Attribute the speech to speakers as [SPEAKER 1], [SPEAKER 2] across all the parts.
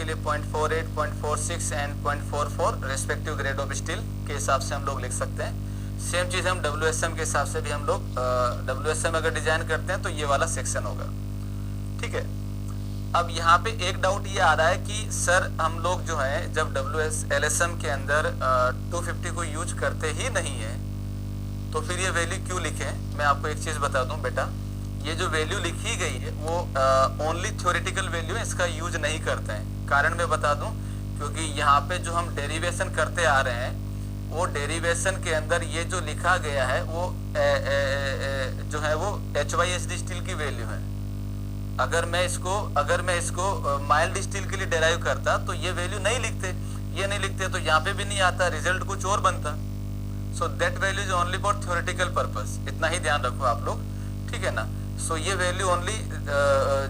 [SPEAKER 1] के लिए 0.48, 0.46 and 0.44 respective grade of steel के हिसाब से हम लोग लिख सकते हैं। सेम चीज़ हम WSM के हिसाब से भी हम लोग WSM अगर डिजाइन करते हैं तो ये वाला सेक्शन होगा, ठीक है। अब यहाँ पे एक डाउट ये आ रहा है कि सर हम लोग जो है जब LSM के अंदर 250 को यूज करते ही नहीं है तो फिर ये वैल्यू क्यों लिखे? मैं आपको एक चीज बता दूं बेटा, ये जो वैल्यू लिखी गई है वो ओनली थ्योरेटिकल वैल्यू है, इसका यूज नहीं करते हैं। कारण मैं बता दूं, क्योंकि यहाँ पे जो हम डेरिवेशन करते आ रहे हैं वो डेरिवेशन के अंदर ये जो लिखा गया है वो जो है वो HYSD स्टील की वैल्यू है। अगर मैं इसको माइल्ड स्टील के लिए डेराइव करता तो ये वैल्यू नहीं लिखते, ये नहीं लिखते तो यहाँ पे भी नहीं आता, रिजल्ट कुछ और बनता। सो that value is only for theoretical purpose, इतना ही ध्यान रखो आप लोग, ठीक है ना। सो ये वैल्यू ओनली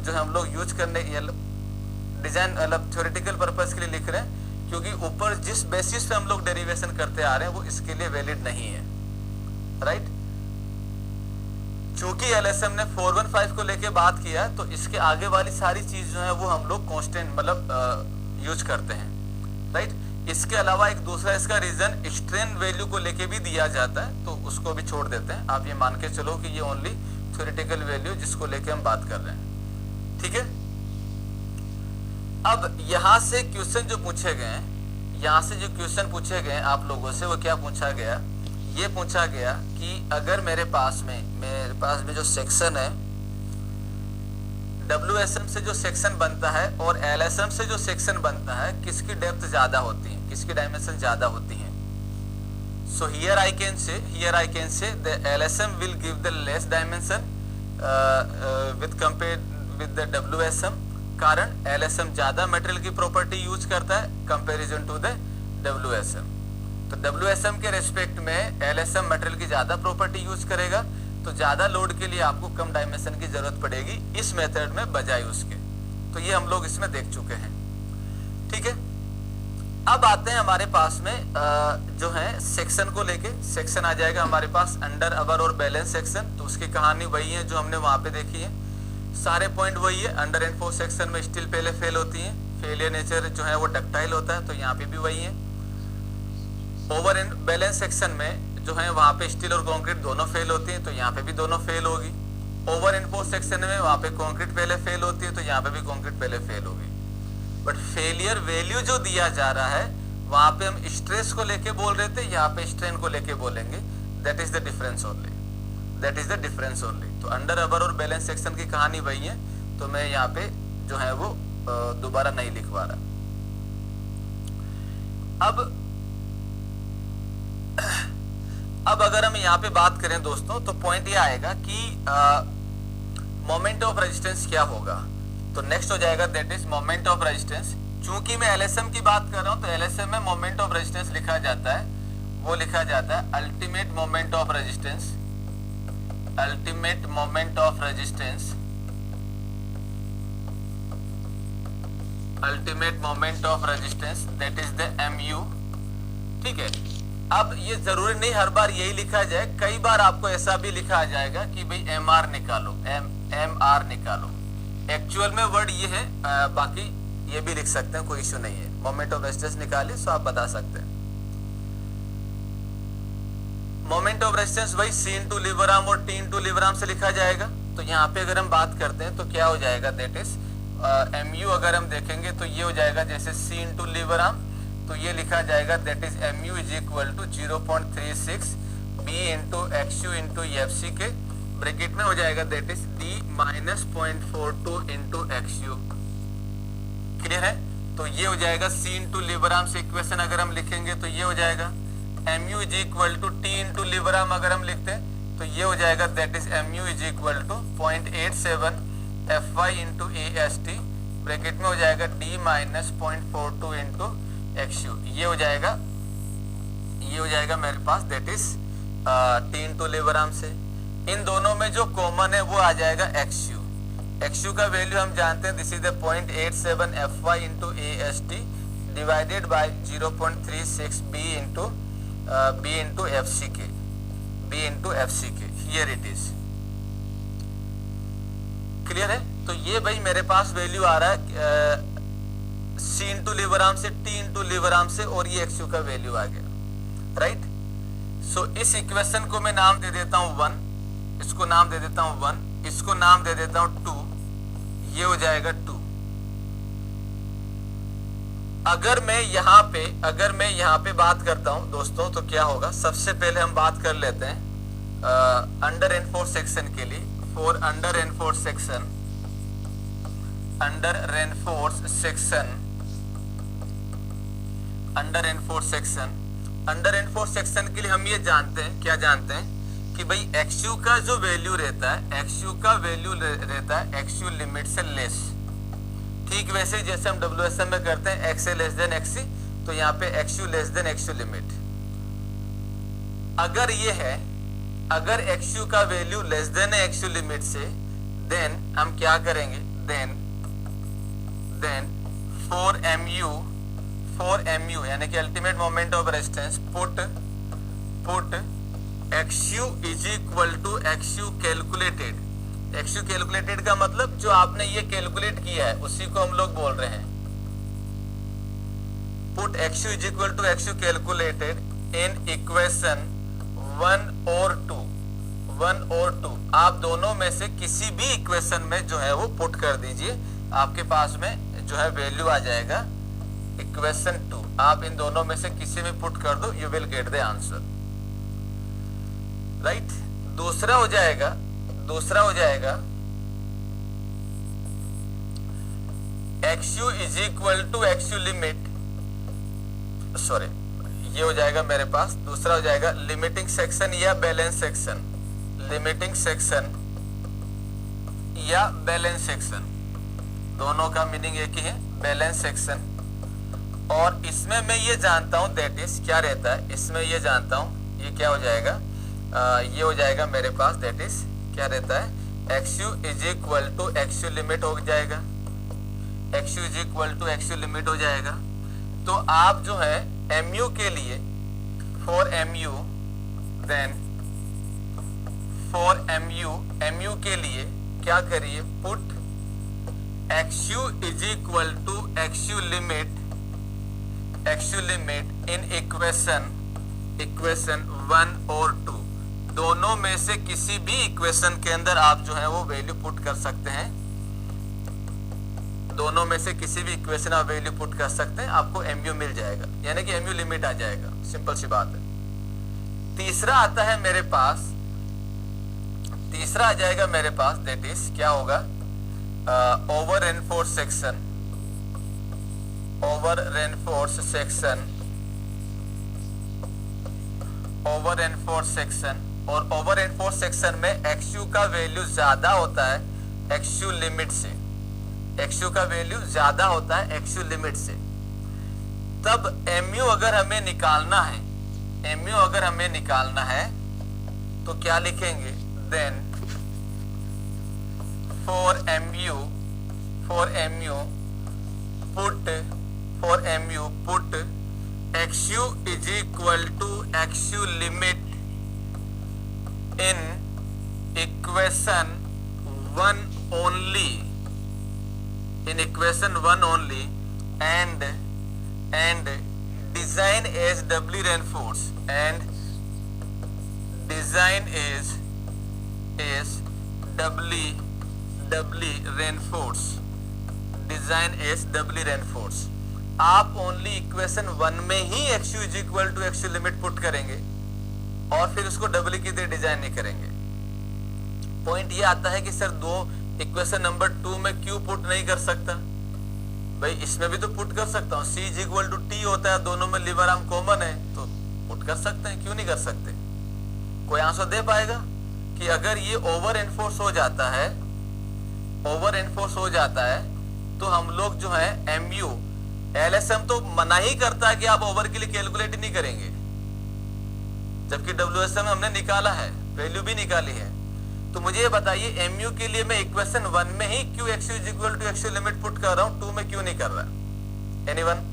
[SPEAKER 1] जो हम लोग यूज करने डिजाइन मतलब थ्योरेटिकल पर्पस के लिए लिख रहे हैं, क्योंकि ऊपर जिस बेसिस पे हम लोग डेरिवेशन करते आ रहे हैं वो इसके लिए वैलिड नहीं है, राइट। चूंकि LSM ने 415 को लेके बात किया तो इसके आगे वाली सारी चीज जो है वो हम लोग कांस्टेंट मतलब यूज करते हैं, राइट। इसके अलावा एक दूसरा इसका रीजन स्ट्रेन वैल्यू को लेके भी दिया जाता है, तो उसको भी छोड़ देते हैं। आप ये मान के चलो कि ये ओनली थ्योरेटिकल वैल्यू जिसको लेके हम बात कर रहे हैं, ठीक है। अब यहाँ से क्वेश्चन जो पूछे गए हैं, यहाँ से जो क्वेश्चन पूछे गए आप लोगों से वो क्या पूछा गया? ये पूछा गया कि अगर मेरे पास में जो सेक्शन है WSM से जो सेक्शन बनता है और LSM से जो सेक्शन बनता है, किसकी डेप्थ ज्यादा होती है, किसकी डायमेंशन ज्यादा होती है? So here I can say the LSM will give the less dimension with compare with the WSM। कारण LSM ज्यादा मटेरियल की प्रॉपर्टी यूज करता है कंपैरिजन टू द WSM। तो WSM के रेस्पेक्ट में LSM मटेरियल की ज्यादा प्रॉपर्टी यूज करेगा, तो ज्यादा लोड के लिए आपको कम डायमेंशन की जरूरत पड़ेगी इस मेथड में बजाय उसके। तो ये हम लोग इसमें देख चुके हैं, ठीक है। अब आते हैं हमारे पास में जो है सेक्शन को लेके। सेक्शन आ जाएगा हमारे पास अंडर अवर और बैलेंस सेक्शन। तो उसकी कहानी वही है जो हमने वहां पे देखी है, सारे पॉइंट वही है। अंडर एंड फोर्थ सेक्शन में स्टील पहले फेल होती है, फेलियर नेचर जो है वो डक्टाइल होता है, तो यहाँ पे भी वही है। ओवर एंड बैलेंस सेक्शन में जो है वहां पे स्टील और कंक्रीट दोनों फेल होती है, तो यहाँ पे भी दोनों फेल होगी। ओवर एंड फोर्थ सेक्शन में वहां पे कंक्रीट पहले फेल होती है, तो यहाँ पे भी कंक्रीट पहले फेल होगी। बट फेलियर वैल्यू जो दिया जा रहा है वहां पे हम स्ट्रेस को लेके बोल रहे थे, यहाँ पे स्ट्रेन को लेके बोलेंगे। That is the difference only. तो अंडर अवर और बैलेंस सेक्शन की कहानी वही है, तो मैं यहाँ पे जो है वो दोबारा नहीं लिखवा रहा। अब अगर हम यहाँ पे बात करें दोस्तों, तो पॉइंट ये आएगा कि मोमेंट ऑफ रेजिस्टेंस क्या होगा। तो नेक्स्ट हो जाएगा that is moment of resistance. चूंकि मैं LSM की बात कर रहा हूं तो LSM में मोमेंट ऑफ रेजिस्टेंस लिखा जाता है, वो लिखा जाता है ultimate moment of resistance. That is the MU, ठीक है। अब ये जरूरी नहीं हर बार यही लिखा जाए, कई बार आपको ऐसा भी लिखा जाएगा कि भाई MR निकालो, MR निकालो। एक्चुअल में वर्ड ये है, बाकी ये भी लिख सकते हैं, कोई इश्यू नहीं है। मोमेंट ऑफ रेजिस्टेंस निकालिए तो आप बता सकते हैं। मोमेंट ऑफ रेजिस्टेंस वही C इंटू लीवर आर्म और T इंटू लीवर आर्म से लिखा जाएगा। तो यहाँ पे अगर हम बात करते हैं तो क्या हो जाएगा, दैट इज MU अगर हम देखेंगे तो ये हो जाएगा जैसे C इंटू लीवर आर्म, तो ये लिखा जाएगा that is MU is equal to 0.36 B into XU into FC के ब्रैकेट में हो जाएगा that is D minus 0.42 into XU। Clear है? तो ये हो जाएगा C इंटू लीवर आर्म से इक्वेशन अगर हम लिखेंगे तो ये हो जाएगा MU is equal to T into lever arm अगर हम लिखते हैं तो ये हो जाएगा that is MU is equal to 0.87 FY into AST bracket में हो जाएगा D माइनस 0.42 इंटू XU। ये हो जाएगा मेरे पास that is T into lever arm से। इन दोनों में जो कॉमन है वो आ जाएगा XU का वैल्यू हम जानते हैं, this is the 0.87 FY into AST divided by 0.36 B into FC के। Here it is. क्लियर है? तो ये भाई मेरे पास वैल्यू आ रहा है C इंटू लीवर आर्म से टी इंटू लीवर आर्म से, और ये एक्स यू का वैल्यू आ गया, राइट। सो इस इक्वेशन को मैं नाम दे देता हूं 1, इसको नाम दे देता हूं 1, इसको नाम दे देता हूं 2, ये हो जाएगा 2। अगर मैं यहाँ पे बात करता हूं दोस्तों तो क्या होगा, सबसे पहले हम बात कर लेते हैं अंडर एनफोर्स सेक्शन के लिए। For under enforce section, under enforce section, under enforce section, under enforce section के लिए हम ये जानते हैं, क्या जानते हैं कि भाई एक्सयू का जो वैल्यू रहता है, एक्सयू का वैल्यू रहता है एक्सयू लिमिट से लेस। ठीक वैसे ही जैसे हम डब्ल्यूएसएम में करते हैं एक्सए लेस देन एक्ससी, तो यहाँ पे एक्सयू लेस देन एक्सयू लिमिट। अगर ये है, अगर एक्सयू का वैल्यू लेस देन है एक्सयू लिमिट से, देन हम क्या करेंगे, देन फॉर एमयू यानी कि ultimate moment of resistance, put XU is equal to XU calculated. XU calculated का मतलब जो आपने ये कैलकुलेट किया है उसी को हम लोग बोल रहे हैं। Put XU is equal to XU calculated in equation 1 और 2। आप दोनों में से किसी भी इक्वेशन में जो है वो पुट कर दीजिए, आपके पास में जो है वैल्यू आ जाएगा इक्वेशन 2। आप इन दोनों में से किसी में पुट कर दो, you will get the answer, right. दूसरा हो जाएगा XU is equal to XU limit, sorry ये हो जाएगा मेरे पास, दूसरा हो जाएगा लिमिटिंग सेक्शन या बैलेंस सेक्शन, लिमिटिंग सेक्शन या बैलेंस सेक्शन, दोनों का मीनिंग एक ही है, बैलेंस सेक्शन। और इसमें मैं ये जानता हूं दैट इज क्या रहता है, इसमें ये जानता हूं ये क्या हो जाएगा, ये हो जाएगा मेरे पास दैट इज क्या रहता है, XU is equal to XU limit हो जाएगा, XU is equal to XU limit हो जाएगा। तो आप जो है एमयू के लिए, for MU, then for MU के लिए क्या करिए, put XU is equal to XU limit in equation 1 और 2। दोनों में से किसी भी इक्वेशन के अंदर आप जो है वो वैल्यू पुट कर सकते हैं, दोनों में से किसी भी इक्वेशन आप वैल्यू पुट कर सकते हैं, आपको एमयू मिल जाएगा, यानी कि एमयू लिमिट आ जाएगा, सिंपल सी बात है। तीसरा आता है मेरे पास, तीसरा आ जाएगा मेरे पास दैट इज क्या होगा, over enforce section, over enforce section, over enforce section. और ओवर एनफोर्स सेक्शन में एक्सयू का वैल्यू ज्यादा होता है एक्सयू लिमिट से, एक्सयू का वैल्यू ज्यादा होता है एक्सयू लिमिट से। तब एमयू अगर हमें निकालना है, एमयू अगर हमें निकालना है तो क्या लिखेंगे, then for MU put XU is equal to XU limit in equation 1 only, and design as doubly reinforced, and design is doubly reinforced, design as doubly reinforced। आप ओनली इक्वेशन 1 में ही XU is equal to XU limit put करेंगे और फिर उसको double की तरह design नहीं करेंगे। पॉइंट ये आता है कि सर दो इक्वेशन नंबर 2 में क्यों पुट नहीं कर सकता, भाई इसमें भी तो पुट कर सकता हूँ, C is equal to T होता है, दोनों में लीवर आर्म कॉमन है तो पुट कर सकते हैं, क्यों नहीं कर सकते। कोई आंसर दे पाएगा कि अगर ये ओवर एनफोर्स हो जाता है, ओवर एनफोर्स हो जाता है तो हम लोग जो है एमयू, एलएसएम तो मना ही करता है कि आप ओवर के लिए कैलकुलेट नहीं करेंगे, जबकि डब्ल्यूएसएम हमने निकाला है, वैल्यू भी निकाली है। तो मुझे ये बताइए एमयू के लिए मैं इक्वेशन 1 में ही क्यों XU is equal to XU limit put कर रहा हूं, 2 में क्यों नहीं कर रहा, एनीवन?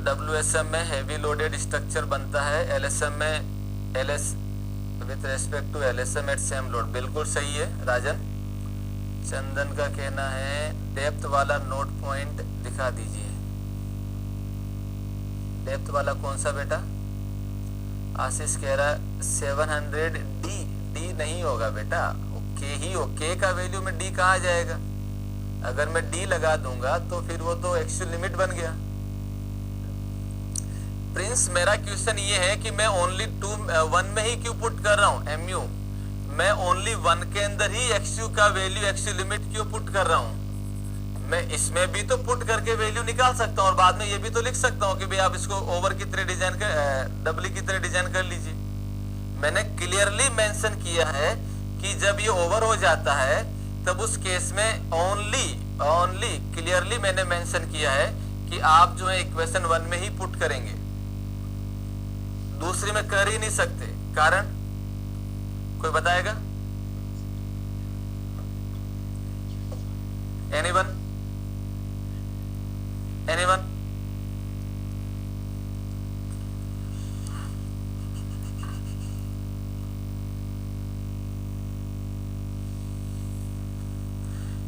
[SPEAKER 1] WSM में हेवी लोडेड स्ट्रक्चर बनता है, LSM में LS with respect to LSM at same load. बिल्कुल सही है राजन। चंदन का कहना है डेप्थ वाला नोट पॉइंट दिखा दीजिए। डेप्थ वाला कौन सा बेटा? आशीष कह रहा 700 डी नहीं होगा बेटा, के ही हो। के का वैल्यू में डी कहाँ जाएगा? अगर मैं डी लगा दूंगा तो फिर वो तो एक्चुअल लिमिट बन गया। प्रिंस मेरा क्वेश्चन ये है कि मैं ओनली 1 में ही क्यों पुट कर रहा हूँ MU? मैं ओनली 1 के अंदर ही XU का वैल्यू एक्चुअल लिमिट क्यों पुट कर रहा हूँ? मैं इसमें भी तो पुट करके वैल्यू निकाल सकता हूँ और बाद में ये भी तो लिख सकता हूँ कि भाई आप इसको ओवर की तरह डिजाइन कर, डबली की तरह डिजाइन कर लीजिए। मैंने क्लियरली मेंशन किया है कि जब ये ओवर हो जाता है तब उस केस में ओनली क्लियरली मैंने मेंशन किया है कि आप जो है इक्वेशन 1 में ही पुट करेंगे, दूसरी में कर ही नहीं सकते। कारण कोई बताएगा? एनीवन?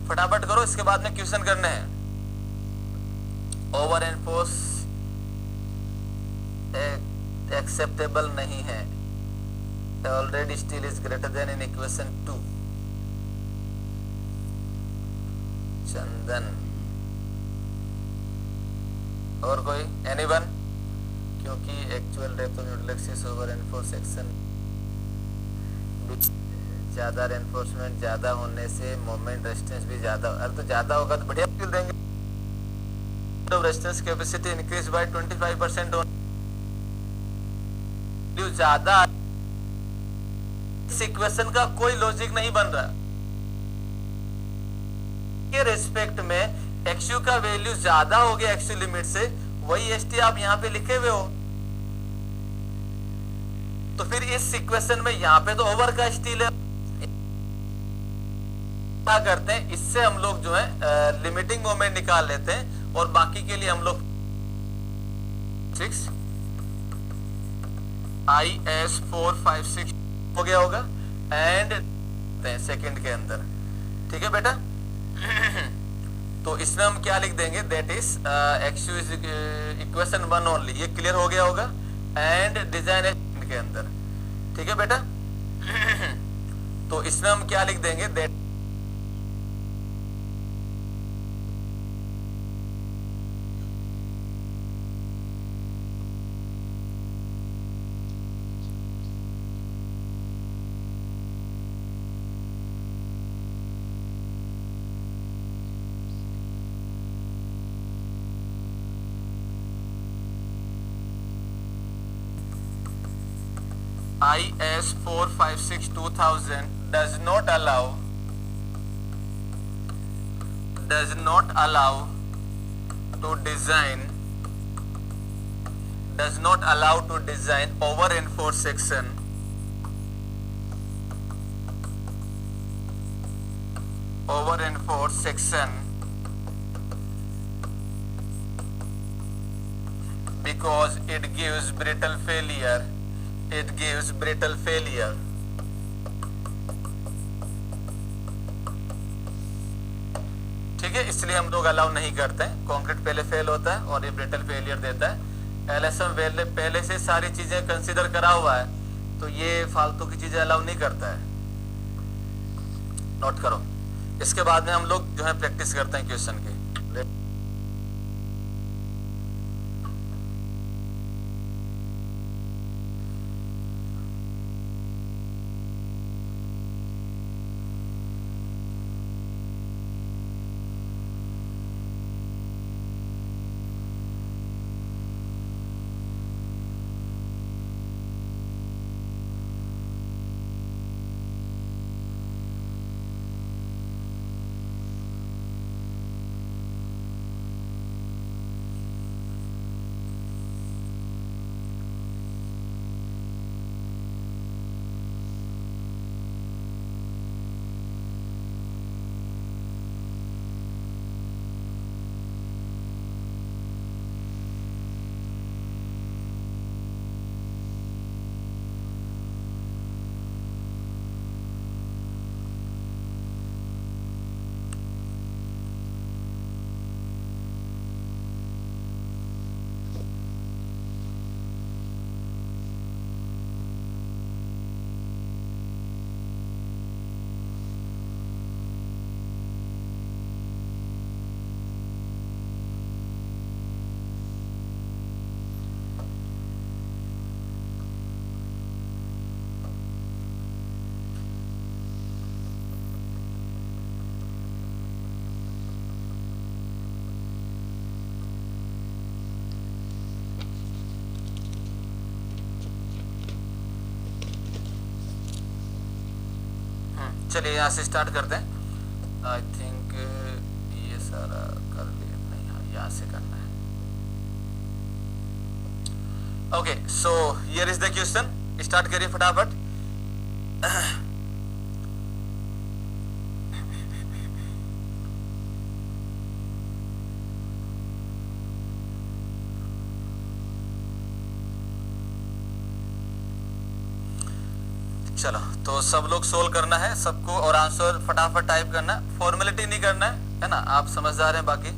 [SPEAKER 1] फटाफट करो, इसके बाद में क्वेश्चन करने हैं। ओवर एनफोर्स एक्सेप्टेबल नहीं है, already still is greater then in equation 2। चंदन और कोई? एनीवन? क्योंकि actual depth of neutral over enforce section ज्यादा रेनफोर्समेंट ज्यादा होने से मोमेंट रेजिस्टेंस भी ज्यादा। अरे तो ज्यादा होगा तो बढ़िया फ्यूल देंगे। रेजिस्टेंस कैपेसिटी इंक्रीज बाय 25% ज्यादा। इस इक्वेशन का कोई लॉजिक नहीं बन रहा के रेस्पेक्ट में XU का वैल्यू ज्यादा हो गया एक्चुअल लिमिट से, वही ST आप यहां पे लिखे हुए हो। तो फिर इस इक्वेशन में यहां पे तो ओवर का स्टील है। क्या करते हैं, इससे हम लोग जो है लिमिटिंग मोमेंट निकाल लेते हैं और बाकी के लिए हम लोग 6 IS456 हो गया होगा एंड सेकंड के अंदर। ठीक है बेटा? तो इसमें हम क्या लिख देंगे, that is XU is equation 1 only. ये क्लियर हो गया होगा एंड डिजाइन के अंदर। ठीक है बेटा? तो इसमें हम क्या लिख देंगे, that IS456-2000 does not allow to design over enforced section because it gives brittle failure. ठीक है, इसलिए हम लोग अलाउ नहीं करते हैं। कंक्रीट पहले फेल होता है और ये ब्रिटल फेलियर देता है। LSM पहले से सारी चीजें कंसीडर करा हुआ है, तो ये फालतू की चीजें अलाउ नहीं करता है। नोट करो। इसके बाद में हम लोग जो है प्रैक्टिस करते हैं क्वेश्चन की। चलिए यहाँ से स्टार्ट करते हैं। आई थिंक ये सारा कर लिए नहीं, हाँ यहाँ से करना है। Okay, so here is the question, start करिए फटाफट। चलो, तो सब लोग सोल्व करना है सबको, और आंसर फटाफट टाइप करना है, फॉर्मेलिटी नहीं करना है ना, आप समझदार हैं। बाकी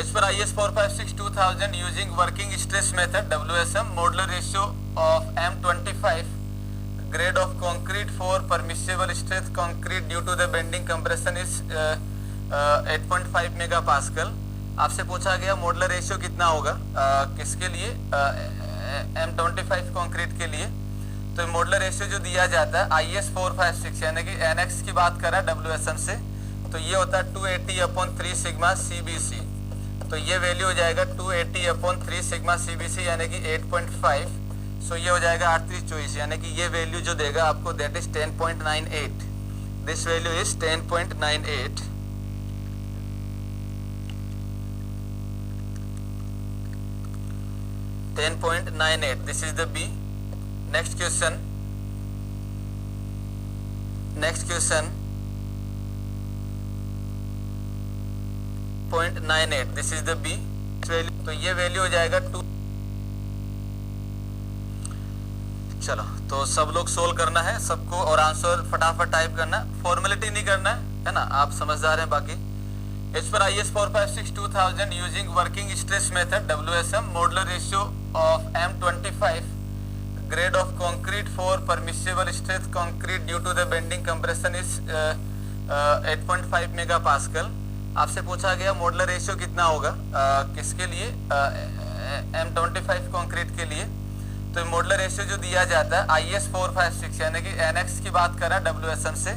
[SPEAKER 1] as per IS 456-2000 using working stress method WSM, modular ratio of M25, grade of concrete for permissible stress concrete due to the bending compression is 8.5 megapascal. आपसे पूछा गया मॉडुलर रेशियो कितना होगा, किसके लिए, M25 कंक्रीट के लिए। तो मॉडुलर रेशियो जो दिया जाता है IS 456 यानी कि NX की बात कर रहा है WSM से, तो ये होता है 280/3 सिग्मा CBC। तो ये वैल्यू हो जाएगा 280/3 सिग्मा CBC यानी कि 8.5। सो ये हो जाएगा R3 चॉइस, यानी कि ये वैल्यू जो देगा आपको that is 10.98। This value is 10.98। This is the B। Next question. Next question. 0.98. This is the B. तो ये वैल्यू हो जाएगा 2। चलो, तो सब लोग सोल्व करना है सबको, और आंसर फटाफट टाइप करना है, फॉर्मेलिटी नहीं करना है ना, आप समझदार हैं। बाकी as per IS 456-2000 using working stress method WSM, modular ratio of M25, grade of concrete for permissible stress concrete due to the bending compression is 8.5 megapascal। आपसे पूछा गया मॉडुलर रेशियो कितना होगा, किसके लिए, M25 कंक्रीट के लिए। तो मॉडुलर रेशियो जो दिया जाता है IS 456 यानी कि NX की बात कर रहा है WSM से,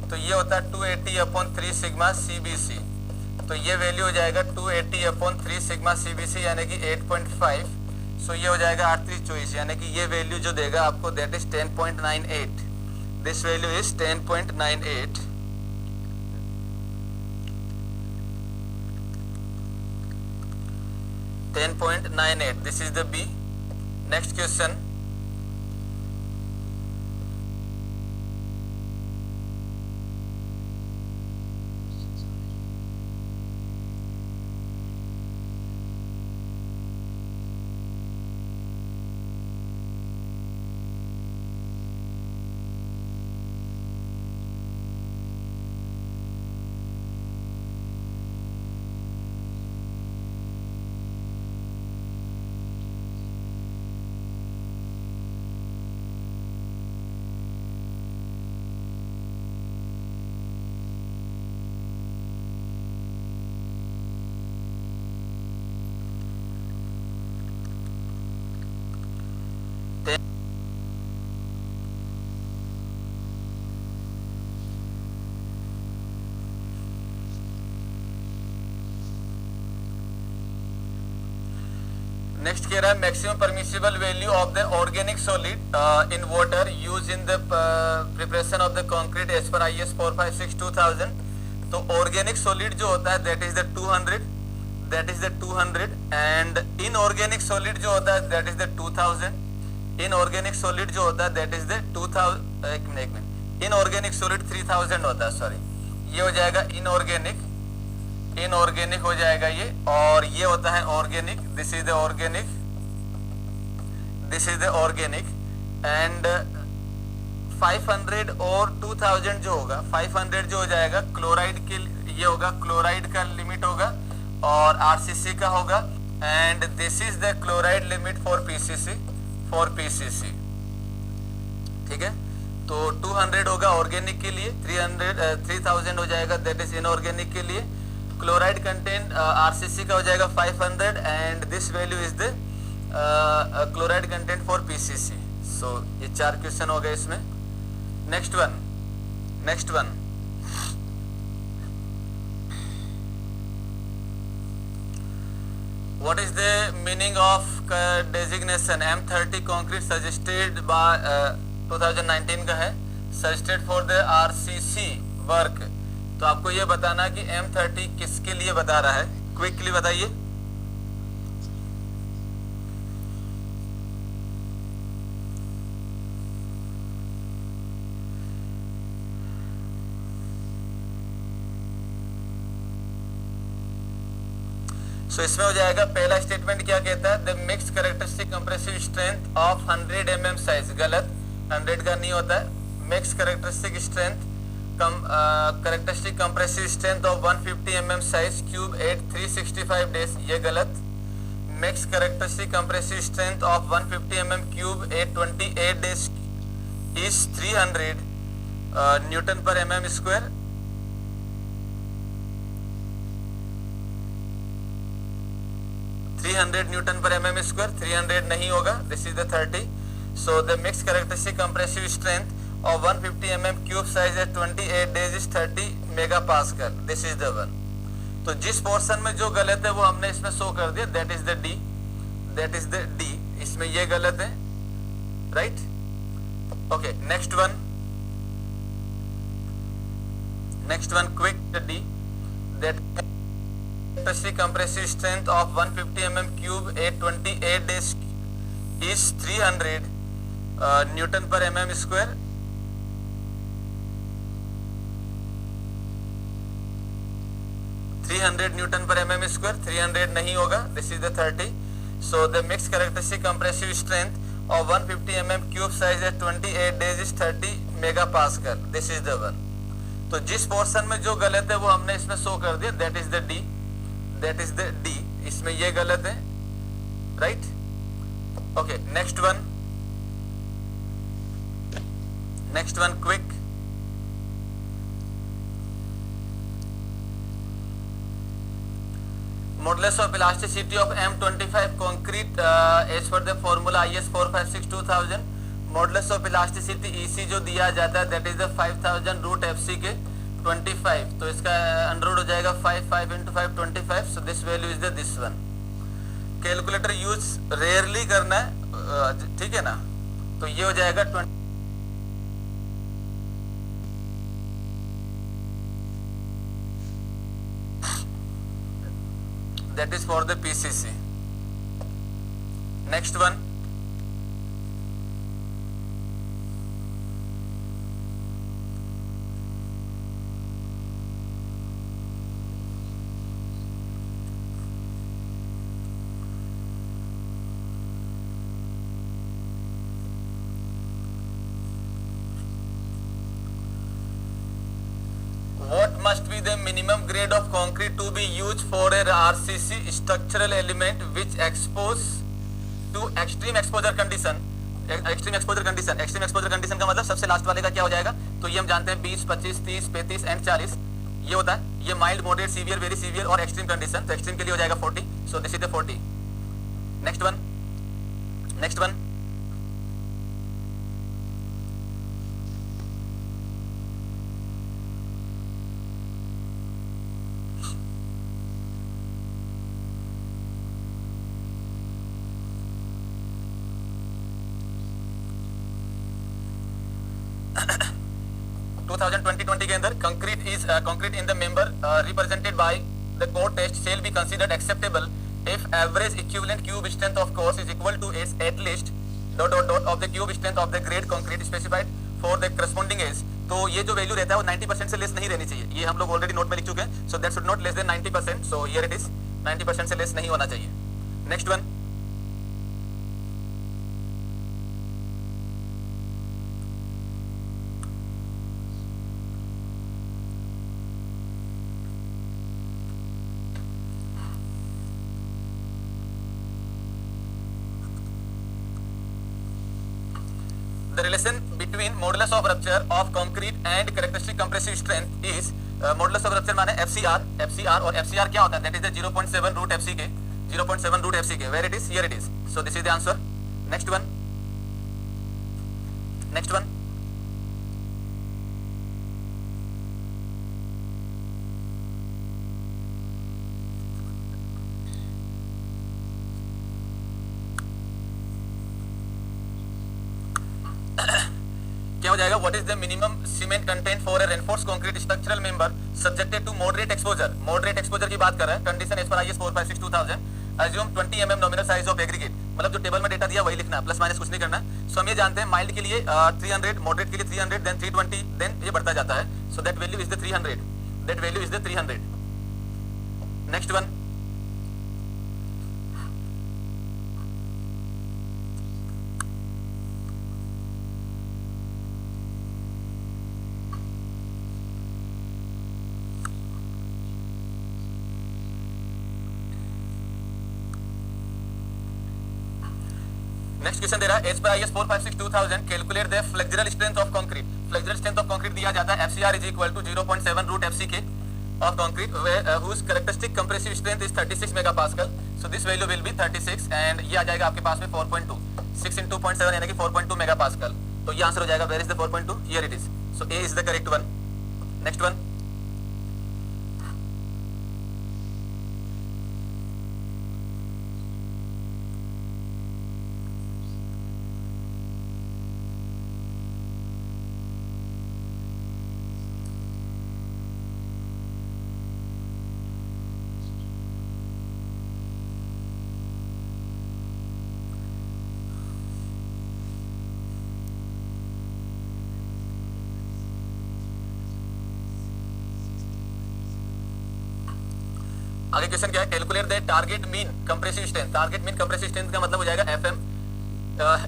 [SPEAKER 1] तो ये होता है 280/3 सिग्मा CBC। तो ये वैल्यू हो जाएगा 280/3 सिग्मा CBC यानी कि 8.5। सो ये हो जाएगा R3 चॉइस, यानी कि ये वैल्यू जो देगा आपको that is 10.98। This value is 10.98। This is the B। Next question. Next कह रहा है maximum permissible value of the organic solid in water use in the preparation of the concrete as per IS 456-2000। तो organic solid जो होता है that is the 200 and inorganic solid जो होता है that is the 2000। Inorganic solid जो होता है दैट इज द 2000। एक मिनट, इनऑर्गेनिक सॉलिड 3000 होता है, सॉरी, ये हो जाएगा इनऑर्गेनिक हो जाएगा ये, और ये होता है organic. This is the organic and 500 और 2000 जो होगा, 500 जो हो जाएगा क्लोराइड के, ये होगा क्लोराइड का लिमिट होगा और RCC का होगा, and this is the chloride limit for PCC। ठीक है, तो 200 होगा ऑर्गेनिक के लिए, 3000 हो जाएगा दैट इज इनऑर्गेनिक के लिए। क्लोराइड कंटेंट RCC का हो जाएगा 500 and this value is the chloride content for PCC। सो ये 4 क्वेश्चन हो गए इसमें। Next one What is the meaning of designation M30 concrete suggested by 2019 का है। Suggested for the RCC work. तो आपको ये बताना कि M30 किसके लिए बता रहा है, क्विकली बताइए। सो इसमें हो जाएगा, पहला स्टेटमेंट क्या कहता है, the mix characteristic compressive strength of 100 mm size, गलत, 100 का नहीं होता है। Mix characteristic strength characteristic compressive strength of 150 mm size cube at 365 days, ये गलत। Mix characteristic compressive strength of 150 mm cube at 28 days is 300 newton per mm square. 300 newton per mm square, 300 नहीं होगा, this is the 30। So the mix characteristic compressive strength of 150 mm cube size at 28 days is 30 mega pascal, this is the one. तो जिस portion में जो गलत है वो हमने इसमें शो कर दिया, that is the D, that is the D, इसमें ये गलत है, right. Okay, next one quick, the D, that characteristic compressive strength of 150 mm cube at 28 days is 300 newton per mm square. Newton per mm square, 300 नहीं होगा, this is the 30। So the mix characteristic compressive strength of 150 mm cube size at 28 days is 30 mega pascal, this is the one. तो जिस portion में जो गलत है वो हमने इसमें शो कर दिया, that is the D, that is the D, इसमें ये गलत है, right. Okay, next one quick, modulus of elasticity of M25 concrete as per the formula IS 456-2000, modulus of elasticity EC जो दिया जाता है that is the 5000 root FC K 25, तो इसका अंडर रूट हो जाएगा 5 into 5 25, so this value is the this one। Calculator use rarely करना है, ठीक है ना, तो ये हो जाएगा 20, that is for the PCC। next one, what must be the minimum grade of concrete to be used for a RCC structural element which expose to extreme exposure condition। Extreme exposure condition का मतलब सबसे last वाले का क्या हो जाएगा, तो ये हम जानते हैं 20, 25, 30, 35 एंड 40 ये होता है। ये mild, moderate, severe, very severe और एक्सट्रीम कंडीशन, तो एक्सट्रीम के लिए हो जाएगा 40, सो this is the 40। Next one 2020 के अंदर concrete in the member represented by the core test shall be considered acceptable if average equivalent cube strength of course is equal to its at least ... of the cube strength of the grade concrete specified for the corresponding age। तो ये जो value रहता है वो 90% से less नहीं रहनी चाहिए, ये हम लोग ऑलरेडी नोट में लिख चुके हैं, so that should not less than 90%, so here it is 90% से लेस नहीं होना चाहिए। Next one 'The relation between modulus of rupture of concrete and characteristic compressive strength is modulus of rupture माने FCR और FCR क्या होता है, that is the 0.7 root FC के 0.7 root FC के, where it is, here it is, so this is the answer। next one हो जाएगा what is the minimum cement content for a reinforced concrete structural member subjected to moderate exposure. Moderate exposure की बात कर रहे हैं। Condition as per IS 456/2000 assume 20 mm nominal size of aggregate, मतलब जो table में डेटा दिया वही लिखना है, प्लस माइनस कुछ नहीं करना है। सो हम ये जानते हैं माइल्ड के लिए 300, मॉडरेट के लिए 300, देन 320, देन ये बढ़ता जाता है। So that value is the 300, that value is the 300। Next one, next question दे रहा है as per IS 456/2000 calculate the flexural strength of concrete. Flexural strength of concrete दिया जाता है FCR is equal to 0.7 root FCK of concrete whose characteristic compressive strength is 36 megapascal। so this value will be 36 and ये आ जाएगा आपके पास में 4.2, 6 into 0.7 यानी कि 4.2 megapascal। तो ये आंसर हो जाएगा where is the 4.2, here it is, so A is the correct one। next one, आगे क्वेश्चन क्या है, calculate the target mean compressive strength. Target mean compressive strength का मतलब हो जाएगा FM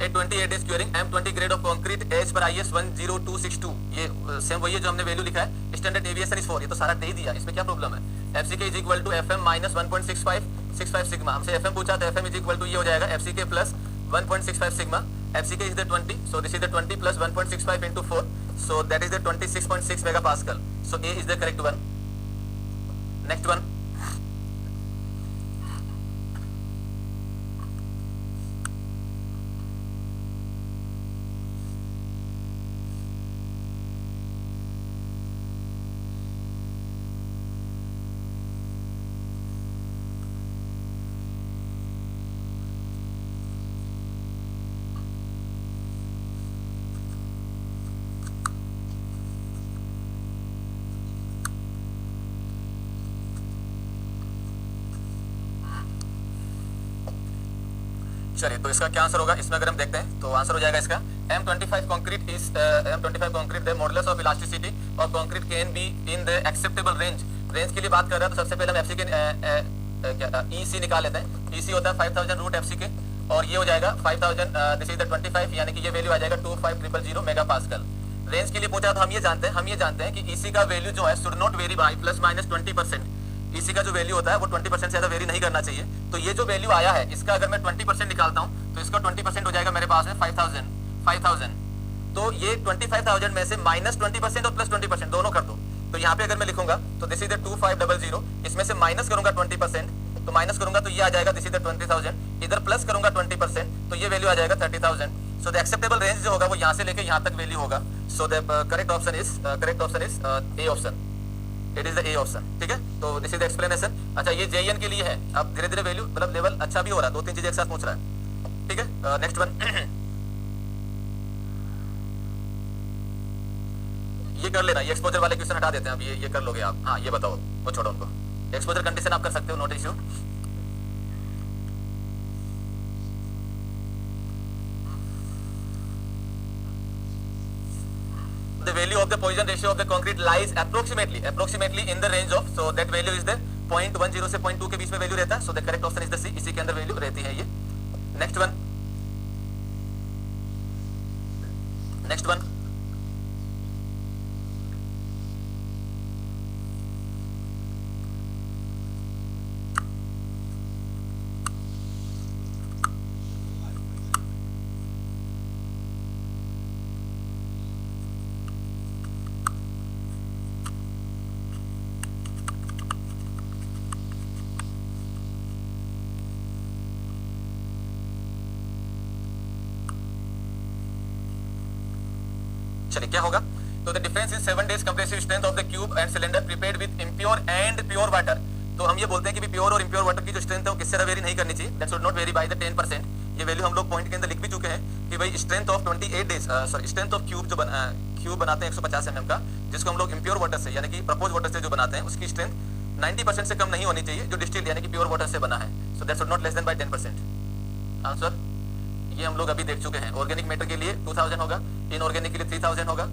[SPEAKER 1] 828 days curing M20 grade of concrete as per IS 10262। ये same वही है जो हमने वैल्यू लिखा है। स्टैंडर्ड डेविएशन इज 4, ये तो सारा दे ही दिया, इसमें क्या प्रॉब्लम है। FCK is equal to FM minus 1.65 sigma. हमसे FM पूछा तो FM इज इक्वल टू ये हो जाएगा FCK plus 1.65 sigma. FCK is the 20, so this is the 20 plus 1.65 into 4, so that is the 26.6 megapascal, so A is the correct one। next one, चलिए तो इसका क्या आंसर होगा, इसमें अगर हम देखते हैं तो आंसर हो जाएगा इसका M25 concrete is M25 concrete the modulus of elasticity of concrete can be in the acceptable range। Range के लिए बात कर रहे हैं तो सबसे पहले हम FCK EC निकाल लेते हैं। EC होता है 5000 रूट FCK और ये हो जाएगा 5000 दिस इज द 25 यानी कि ये वैल्यू आ जाएगा 25000 मेगापास्कल। रेंज के लिए पूछा तो हम ये जानते हैं कि EC का वैल्यू जो है should not vary by plus minus 20%। इसी का जो वैल्यू होता है वो 20% से ज्यादा वेरी नहीं करना चाहिए। तो ये जो वैल्यू आया है इसका अगर मैं 20% निकालता हूं तो इसका 20% हो जाएगा मेरे पास में 5000। तो ये 25000 में से माइनस 20% और प्लस 20% दोनों कर दो। तो यहाँ पे अगर मैं लिखूंगा तो दिस इज द 2500, इसमें से माइनस करूंगा 20%, तो माइनस करूंगा तो ये आ जाएगा दिस इज द 20000, इधर प्लस करूंगा 20% तो ये वैल्यू आ जाएगा 30000। सो द एक्सेप्टेबल रेंज जो होगा वो यहाँ से लेके यहाँ तक वैल्यू होगा। So the correct option is A option, it is the A option. ठीक है, तो दिस इज द एक्सप्लेनेशन। अच्छा ये JN के लिए है, अब धीरे धीरे वैल्यू मतलब लेवल अच्छा भी हो रहा है, 2-3 चीजें एक साथ पूछ रहा है। ठीक है, नेक्स्ट वन ये कर लेना, ये एक्सपोजर वाले क्वेश्चन हटा देते हैं, अब ये कर लोगे आप। हाँ ये बताओ, वो छोड़ो उनको, एक्सपोजर कंडीशन आप कर सकते हो, note issue. The value of the Poisson ratio of the concrete lies approximately in the range of, so that value is the 0.10 से 0.2 के बीच में वैल्यू रहता है। so the correct option is the C, इसी के अंदर वैल्यू रहती है ये। नेक्स्ट वन चलिए क्या होगा, तो the difference in 7 days compressive strength of the cube and cylinder prepared with impure and pure water. तो हम ये बोलते हैं कि प्योर और इम्प्योर वाटर की जो स्ट्रेंथ है वो किससे वेरी नहीं करनी चाहिए, that should not vary by the 10%। ये वैल्यू हम लोग पॉइंट के अंदर लिख भी चुके हैं कि भाई strength of 28 days sorry strength of cube जो क्यूब बनाते हैं 150 mm का, जिसको हम लोग इम्प्योर वाटर से यानी कि प्रपोज वाटर से जो बनाते हैं, उसकी स्ट्रेंथ 90% से कम नहीं होनी चाहिए जो डिस्टिल्ड यानी कि प्योर वाटर से बना है। So that should not less than by 10%। Answer ये हम लोग अभी देख चुके हैं। ऑर्गेनिक मैटर के लिए 2000 होगा, इनऑर्गेनिक के लिए 3000 होगा।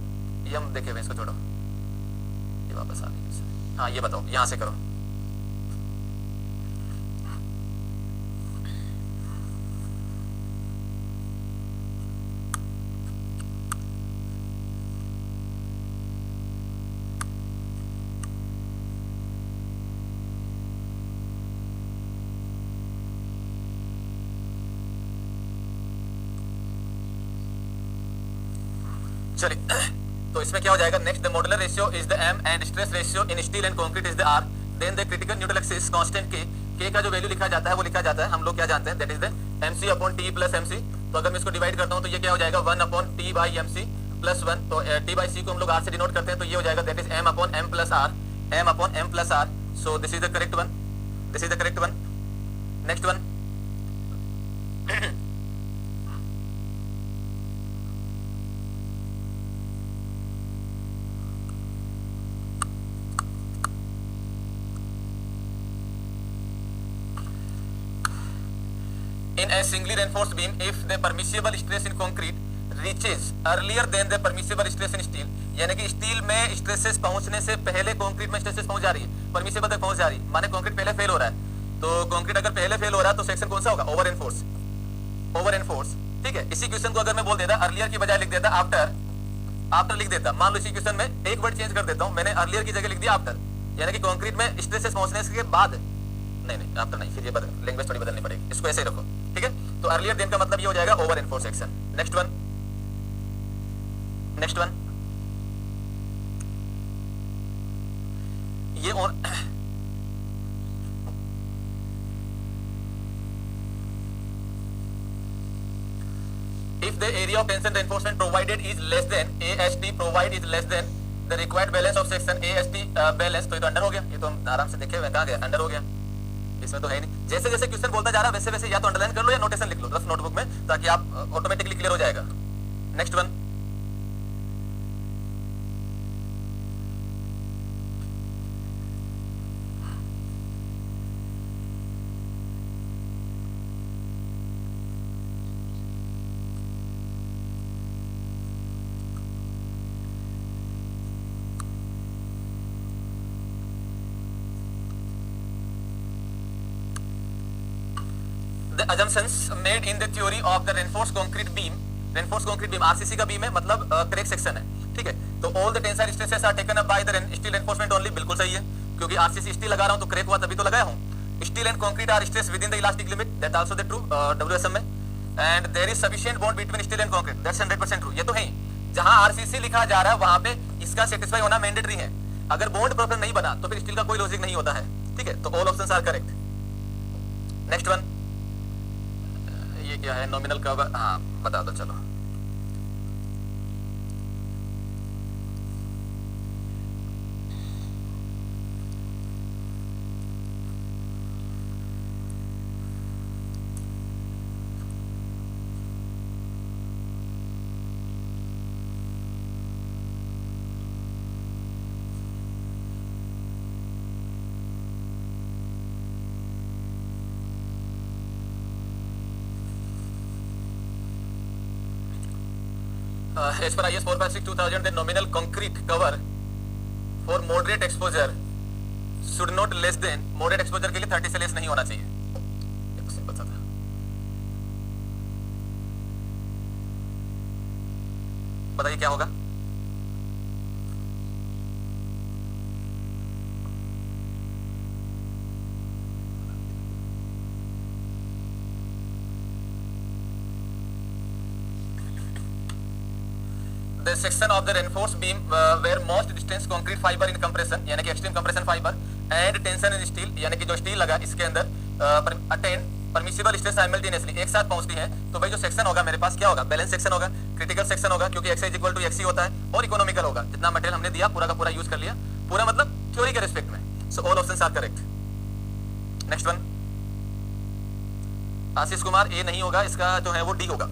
[SPEAKER 1] ये हम देखे हुए, इसको छोड़ो, ये वापस आ गई। हाँ ये बताओ, यहां से करो। चलिए, तो इसमें क्या हो जाएगा, next the modular ratio is the m and stress ratio in steel and concrete is the r, then the critical neutral axis constant k का जो वैल्यू लिखा जाता है वो लिखा जाता है, हम लोग क्या जानते हैं, that is the mc upon t plus mc। तो अगर मैं इसको डिवाइड करता हूं तो ये क्या हो जाएगा 1 upon t by mc plus 1। तो t बाई c को हम लोग r से डिनोट करते हैं, तो ये हो जाएगा that is m upon m plus r, m upon m plus r। So this is the correct one, this is the correct one. Next one, in a singly reinforced beam if the permissible stress in concrete reaches earlier than the permissible stress in steel, यानी कि steel में stresses पहुंचने से पहले concrete में stresses पहुंच जा रही है, परमिसिबल तक पहुंच जा रही है, माने कंक्रीट पहले फेल हो रहा है। तो कंक्रीट अगर पहले फेल हो रहा है तो सेक्शन कौन सा होगा, ओवर एनफोर्स, ओवर एनफोर्स। ठीक है, इसी क्वेश्चन को अगर मैं बोल देता अर्लियर की बजाय लिख देता आफ्टर, आफ्टर लिख देता, मान लो इसी क्वेश्चन में एक वर्ड चेंज कर देता हूं, मैंने अर्लियर की जगह लिख दिया आफ्टर, यानी कि कंक्रीट में स्ट्रेसेस पहुंचने के बाद, नहीं आफ्टर नहीं, फिर ये लैंग्वेज थोड़ी बदलनी पड़ेगी, इसको ऐसे ही रखो। ठीक है, तो अर्लियर देन का मतलब ये हो जाएगा over enforce section. Next one, next one, ये और if the area of tension reinforcement provided is less than AST provide is less than the required balance of section AST balance, तो ये तो अंडर हो गया, ये तो हम आराम से देखे हुए, कहाँ गया, अंडर हो गया, इसमें तो है नहीं। जैसे जैसे क्वेश्चन बोलता जा रहा है वैसे वैसे या तो अंडरलाइन कर लो या नोटेशन लिख लो रफ नोटबुक में, ताकि आप ऑटोमेटिकली क्लियर हो जाएगा। Next one, the assumptions made in the theory of the reinforced concrete beam, reinforced concrete beam RCC का बीम है, मतलब क्रैक सेक्शन है। ठीक है, तो all the tensile stresses are taken up by the steel reinforcement only, बिल्कुल सही है, क्योंकि RCC स्टील लगा रहा हूं तो क्रैक हुआ तभी तो लगाया हूं। Steel and concrete are stress within the elastic limit, that also the true WSM में, and there is sufficient bond between steel and concrete, that's 100% true. ये तो है ही, जहां RCC लिखा जा रहा है वहां पे इसका सेटिस्फाई होना मैंडेटरी है, अगर बॉन्ड प्रॉपर नहीं बना तो फिर स्टील का कोई लॉजिक नहीं होता है। ठीक है, तो all options are correct. Next one, ये क्या है, नॉमिनल कवर, हाँ बता दो चलो। As per IS 456/2000, the nominal concrete cover for moderate exposure should not less than, moderate exposure के लिए 30 से लेस नहीं होना चाहिए। ये तो सिंपल सा था। बताइए क्या होगा, the section of the reinforced beam where most distance concrete fiber in compression, यानी कि extreme compression fiber and tension in steel, यानी कि जो स्टील लगा इसके अंदर attain permissible stress simultaneously, एक साथ पहुंचती है, तो भाई जो सेक्शन होगा मेरे पास क्या होगा, बैलेंस सेक्शन होगा, क्रिटिकल सेक्शन होगा, क्योंकि XI इक्वल टू XC होता है, और इकोनॉमिकल होगा, जितना मटेरियल हमने दिया पूरा का पूरा यूज कर लिया, पूरा मतलब थ्योरी के रिस्पेक्ट में। So all options are correct. Next one, Ashish Kumar A नहीं होगा, इसका जो है वो डी होगा।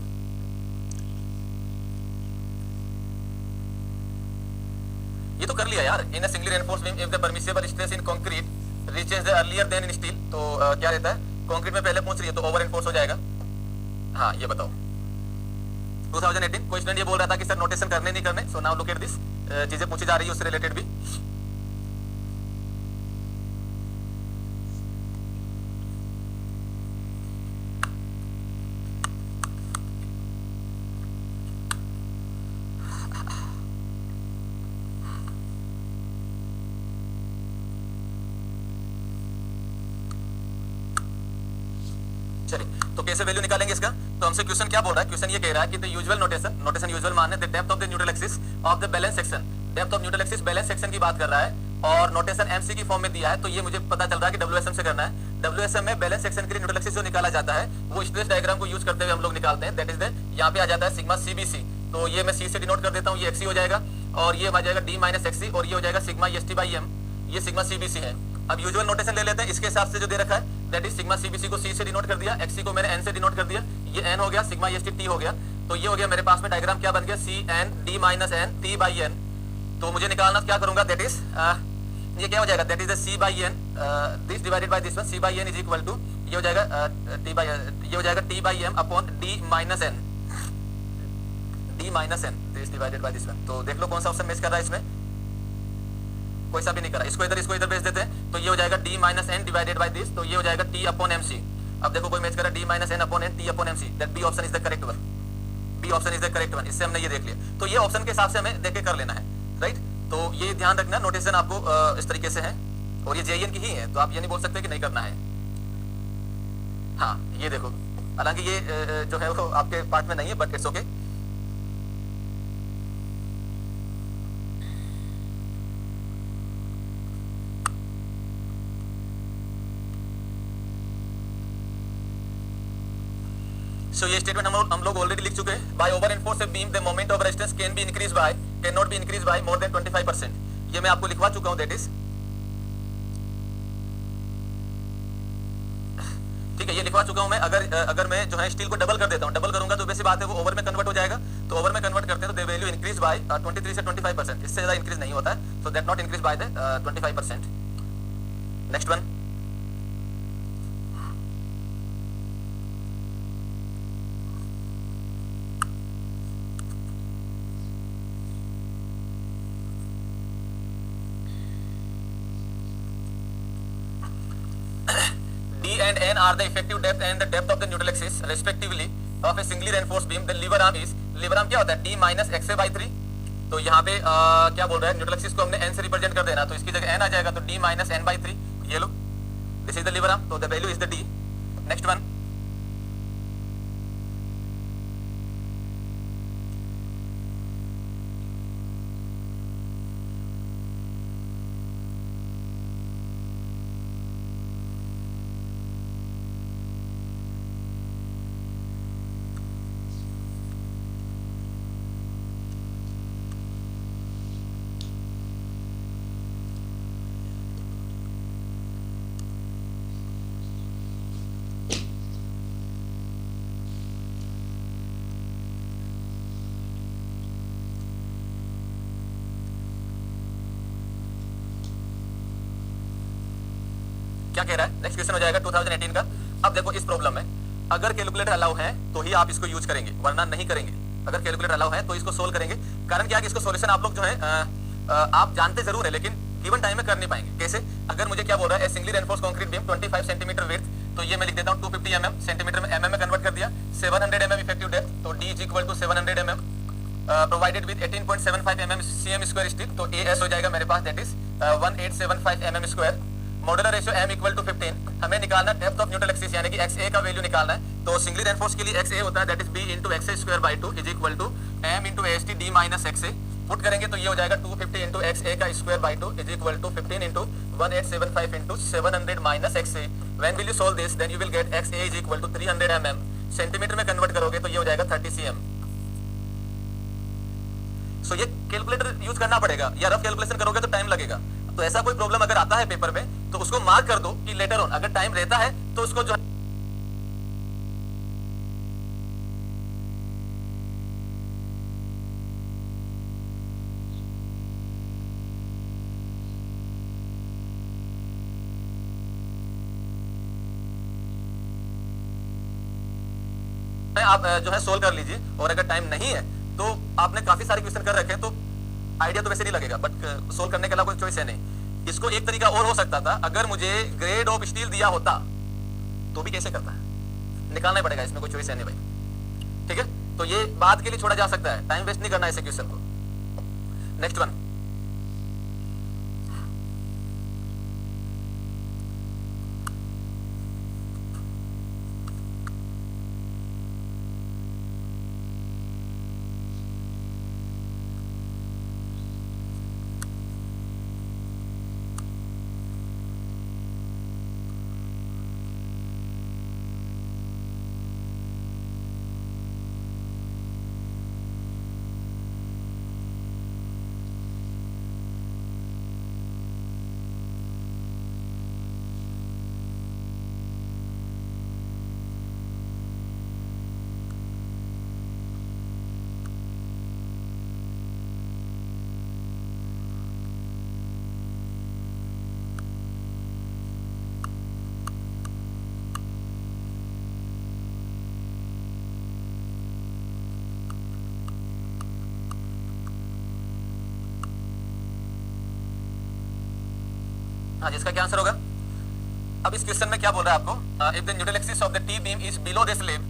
[SPEAKER 1] ये तो कर लिया यार। In a singly reinforced beam if the permissible stress in concrete reaches the earlier than in steel, तो क्या रहता है, कंक्रीट में पहले पहुंच रही है तो ओवर एनफोर्स हो जाएगा। हाँ ये बताओ 2018 क्वेश्चन ये बोल रहा था कि सर नोटेशन करने नहीं करने, so now look at this, चीजें पूछी जा रही है उससे रिलेटेड भी। चलिए तो कैसे वैल्यू निकालेंगे इसका, तो हमसे क्वेश्चन क्या बोल रहा है, क्वेश्चन ये कह रहा है कि द यूजुअल नोटेशन यूजुअल मान है the depth of the neutral axis of the balance section, depth of neutral axis balance section की बात कर रहा है और नोटेशन एमसी की फॉर्म में दिया है, तो ये मुझे पता चल रहा है कि डब्ल्यूएसएम से करना है। डब्ल्यूएसएम में बैलेंस सेक्शन के लिए न्यूट्रल एक्सिस जो निकाला जाता है वो स्ट्रेस डायग्राम को यूज करते हुए हम लोग निकालते हैं, दैट इज द यहाँ पे आ जाता है सिग्मा सीबीसी, तो ये मैं सी से डिनोट कर देता हूँ, ये एक्सी हो जाएगा और ये आ जाएगा डी माइनस एक्सी और ये हो जाएगा sigma S T by M, ये सिग्मा सीबीसी है। अब यूजुअल नोटेशन ले लेते हैं इसके हिसाब से जो दे रखा है, दैट इज सिग्मा सीबीसी को सी से डिनोट कर दिया, एक्सी को मैंने एन से डिनोट कर दिया, ये एन हो गया, सिग्मा एस टी हो गया, तो ये हो गया मेरे पास में डायग्राम क्या बन गया, C N D minus N T by N. तो मुझे निकालना क्या करूंगा, दैट इज ये क्या हो जाएगा, that is C by N this divided by this one, C by N is equal to ये हो जाएगा टी बाई, ये हो जाएगा T by M upon D minus N, D minus N this divided by this one. तो देख लो कौन सा ऑप्शन मैच कर रहा है इसमें, कोई सा भी नहीं करा, इसको इधर भेज देते हैं, तो ये हो जाएगा D minus N divided by this, तो ये हो जाएगा टी अपॉन एम सी। अब देखो कोई मैच करा D minus N upon N T upon M C, that B option is the correct one, B option is the correct one. इससे हमने ये देख लिया, तो ये ऑप्शन के हिसाब से हमें देख के कर लेना है, राइट। तो ये ध्यान रखना नोटेशन आपको इस तरीके से है और ये जेईएन की ही है, तो आप ये नहीं बोल सकते कि नहीं करना है। हाँ ये देखो, हालांकि ये जो है वो आपके पार्ट में नहीं है, बट इट्स ओके। So ये स्टेटमेंट हम लोग ऑलरेडी लिख चुके हैं। By over reinforce beam the moment of resistance can be increase by, can not be increase by more than 25%। ये मैं आपको लिखवा चुका हूं, दैट इज ठीक है, ये लिखवा चुका हूं मैं। अगर मैं जो है स्टील को डबल कर देता हूं, डबल करूंगा तो वैसी बात है वो ओवर में कन्वर्ट हो जाएगा, तो ओवर में कन्वर्ट करते हैं तो द वैल्यू इंक्रीज बाय 23 से 25%, इससे ज्यादा इंक्रीज नहीं होता है, so that not increase by the 25%। Next one, and n are the effective depth and the depth of the neutral axis respectively of a singly reinforced beam, the lever arm is, lever arm क्या होता है, d minus xa by 3। तो यहाँ पे क्या बोल रहा है, न्यूट्रल एक्सिस को हमने n से रिप्रेजेंट कर देना, तो इसकी जगह n आ जाएगा, तो d minus n by 3, ये लो, this is the lever arm, तो the value is the d। Next one, क्या कह रहा है, नेक्स्ट क्वेश्चन हो जाएगा 2018 का। अब देखो इस प्रॉब्लम में अगर कैलकुलेटर अलाउ है तो ही आप इसको यूज करेंगे, वरना नहीं करेंगे। अगर कैलकुलेटर अलाउ है तो इसको सोल्व करेंगे, कारण क्या है कि इसको सॉल्यूशन आप लोग जो है आप जानते जरूर है, लेकिन गिवन टाइम में कर नहीं पाएंगे। कैसे, अगर मुझे क्या बोल रहा है, singly reinforced concrete beam 25 centimetre width, तो ये मैं लिख देता हूं 250 mm, सेंटीमीटर में mm में कन्वर्ट कर दिया, 700 mm इफेक्टिव डेप्थ, तो d is equal to 700 mm provided with 18.75 mm cm square steel, तो as हो जाएगा मेरे पास, that is 1875 mm square. Modular ratio m equal to 15। हमें निकालना डेप्थ ऑफ न्यूट्रल एक्सिस यानी कि xa का वैल्यू निकालना है, तो सिंगली रेनफोर्स के लिए xa होता है, that is b into xa square by 2 is equal to m into ast d minus xa। Put करेंगे तो ये हो जाएगा 250 into xa का square by 2 is equal to 15 into 1875 into 700 minus xa। When will you solve this, then you will get xa is equal to 300 mm, centimetre में convert करोगे तो ये हो जाएगा 30 cm। सो ये कैलकुलेटर यूज करना पड़ेगा, या रफ कैलकुलेशन करोगे तो टाइम लगेगा। तो ऐसा कोई प्रॉब्लम अगर आता है पेपर में तो उसको मार्क कर दो कि लेटर ऑन अगर टाइम रहता है तो उसको जो आप जो है सोल्व कर लीजिए, और अगर टाइम नहीं है तो आपने काफी सारे क्वेश्चन कर रखे हैं, तो आइडिया तो वैसे नहीं लगेगा, बट सोल्व करने के अलावा कोई चॉइस है नहीं। इसको एक तरीका और हो सकता था, अगर मुझे ग्रेड ऑफ स्टील दिया होता तो भी कैसे करता है, निकालना पड़ेगा, इसमें कोई चॉइस है नहीं भाई, ठीक है। तो ये बात के लिए छोड़ा जा सकता है, टाइम वेस्ट नहीं करना ऐसे क्वेश्चन को। नेक्स्ट वन, हाँ, जिसका क्या आंसर होगा। अब इस क्वेश्चन में क्या बोल रहा है आपको, if the neutral axis of the T beam is below the slab,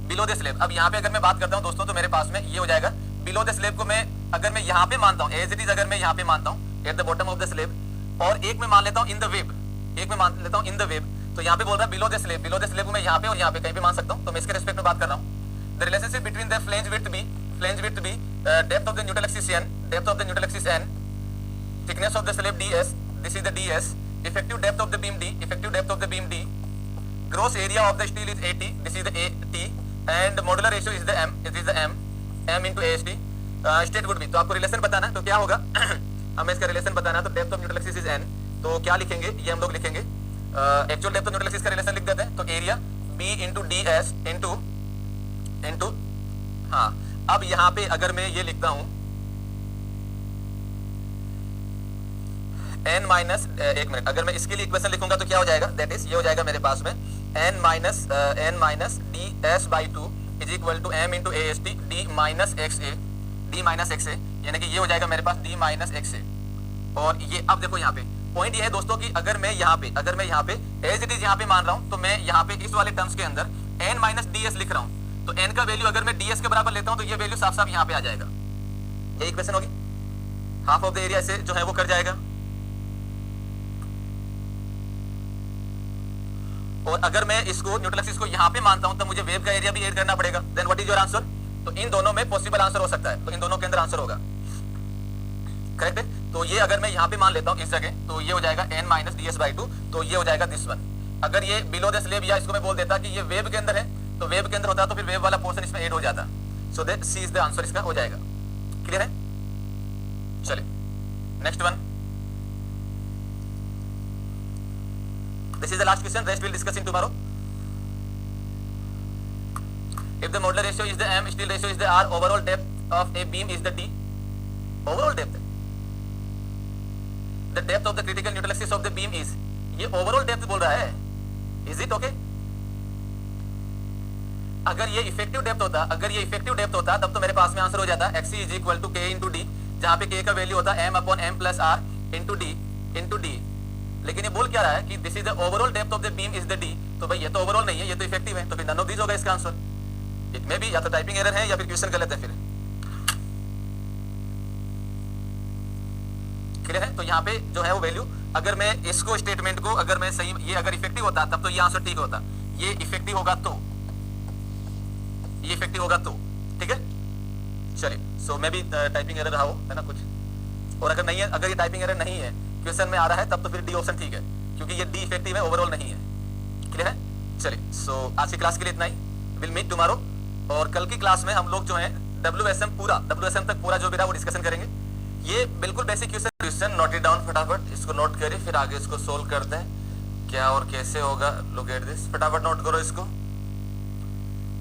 [SPEAKER 1] below the slab. अब यहाँ पे अगर मैं बात करता हूँ दोस्तों, तो मेरे पास में ये हो जाएगा बिलो द स्लैब को मैं अगर मैं यहाँ पे मानता हूँ एज इट इज, अगर मैं यहाँ पे मानता हूँ at the bottom of the slab, और एक में मान लेता हूँ इन द वेब, एक में मान लेता हूँ इन द वेब, तो यहाँ पे बोल रहा है below the slab, below the slab को मैं यहाँ पे और यहाँ पे कहीं पे मान सकता हूँ, तो मैं इसके रिस्पेक्ट में बात कर रहा हूँ। The relationship between the flange width B, flange width B, depth of the neutral axis n, depth of the neutral axis n, thickness of the slab ds, this is the ds, effective depth of the beam d, effective depth of the beam d, gross area of the steel is 80, this is the at, and modular ratio is the m, it is the m into ast, state would be। तो आपको relation बताना है तो क्या होगा हमें इसका relation बताना है, तो depth of neutral axis is n, तो क्या लिखेंगे, ये हम लोग लिखेंगे actual depth of neutral axis का रिलेशन लिख देते हैं, तो area b into ds into हाँ। अब यहाँ पे अगर मैं ये लिखता हूँ n माइनस, एक मिनट, अगर मैं इसके लिए इक्वेशन लिखूंगा तो क्या हो जाएगा, दैट इज ये हो जाएगा मेरे पास में n minus ds by 2 is equal to m into ast d minus xa, यानी कि ये हो जाएगा मेरे पास d माइनस xa। और ये अब देखो यहाँ पे पॉइंट ये है दोस्तों कि अगर मैं यहाँ पे एज इट इज यहाँ पे मान रहा हूँ, तो मैं यहाँ पे इस वाले टर्म्स के अंदर n माइनस ds लिख रहा हूँ, तो n का वैल्यू अगर मैं ds के बराबर लेता हूँ तो ये वैल्यू साफ साफ यहाँ पे आ जाएगा, ये इक्वेशन होगी, हाफ ऑफ द एरिया से जो है वो कर जाएगा। और अगर मैं इसको न्यूट्रल एक्सिस को यहाँ पे मानता हूं तो मुझे वेव का एरिया भी ऐड करना पड़ेगा, then what is your answer. तो इन दोनों में पॉसिबल आंसर हो सकता है, तो इन दोनों के अंदर आंसर होगा, करेक्ट है। तो ये अगर मैं यहाँ पे मान लेता हूँ इस जगह, तो ये हो जाएगा n माइनस ds बाई 2, तो ये हो जाएगा दिस वन। अगर ये बिलो द स्लैब, या इसको मैं बोल देता कि ये वेव के अंदर है, तो वेव के अंदर होता तो फिर वेव वाला पोर्शन इसमें ऐड हो जाता, so that C is the answer, इसका हो जाएगा। क्लियर है, चलिए next one. This is the last question. Rest we'll discuss in tomorrow. If the modular ratio is the m, steel ratio is the r, overall depth of a beam is the d. Overall depth. The depth of the critical neutral axis of the beam is. ये overall depth बोल रहा है. Is it okay? अगर ये effective depth होता, तब तो मेरे पास में आंसर हो जाता xc is equal to k into d, जहाँ पे k का वैल्यू होता m upon m plus r into d। लेकिन ये बोल क्या रहा है कि this is the overall depth of the beam is the D, तो भाई ये तो ओवरऑल नहीं है, ये तो इफेक्टिव है, तो फिर नन ऑफ दीज होगा इसका आंसर। इट में भी या तो टाइपिंग एरर है या फिर क्वेश्चन गलत है फिर। क्लियर है, तो यहाँ पे जो है वो वैल्यू, अगर मैं इसको स्टेटमेंट को अगर मैं सही, ये अगर इफेक्टिव होता तब तो ये आंसर ठीक होता, ये इफेक्टिव होगा तो, ये इफेक्टिव होगा तो, ठीक है। चलिए, सो मैं भी टाइपिंग एरर रहा हो है ना कुछ, और अगर नहीं है, अगर ये टाइपिंग एरर नहीं है, क्वेश्चन में आ रहा है, तब तो फिर डी ऑप्शन ठीक है, क्योंकि ये डी इफेक्टिव है, ओवरऑल नहीं है। क्लियर है, चलिए, सो आज की क्लास के लिए इतना ही, विल मीट टुमारो। और कल की क्लास में हम लोग जो है WSM तक पूरा जो भी रहा वो डिस्कशन करेंगे। ये बिल्कुल basic question, note it down फटाफट, इसको नोट करिए, फिर आगे इसको सोल्व करते हैं क्या और कैसे होगा। लुक एट दिस, फटाफट नोट करो इसको।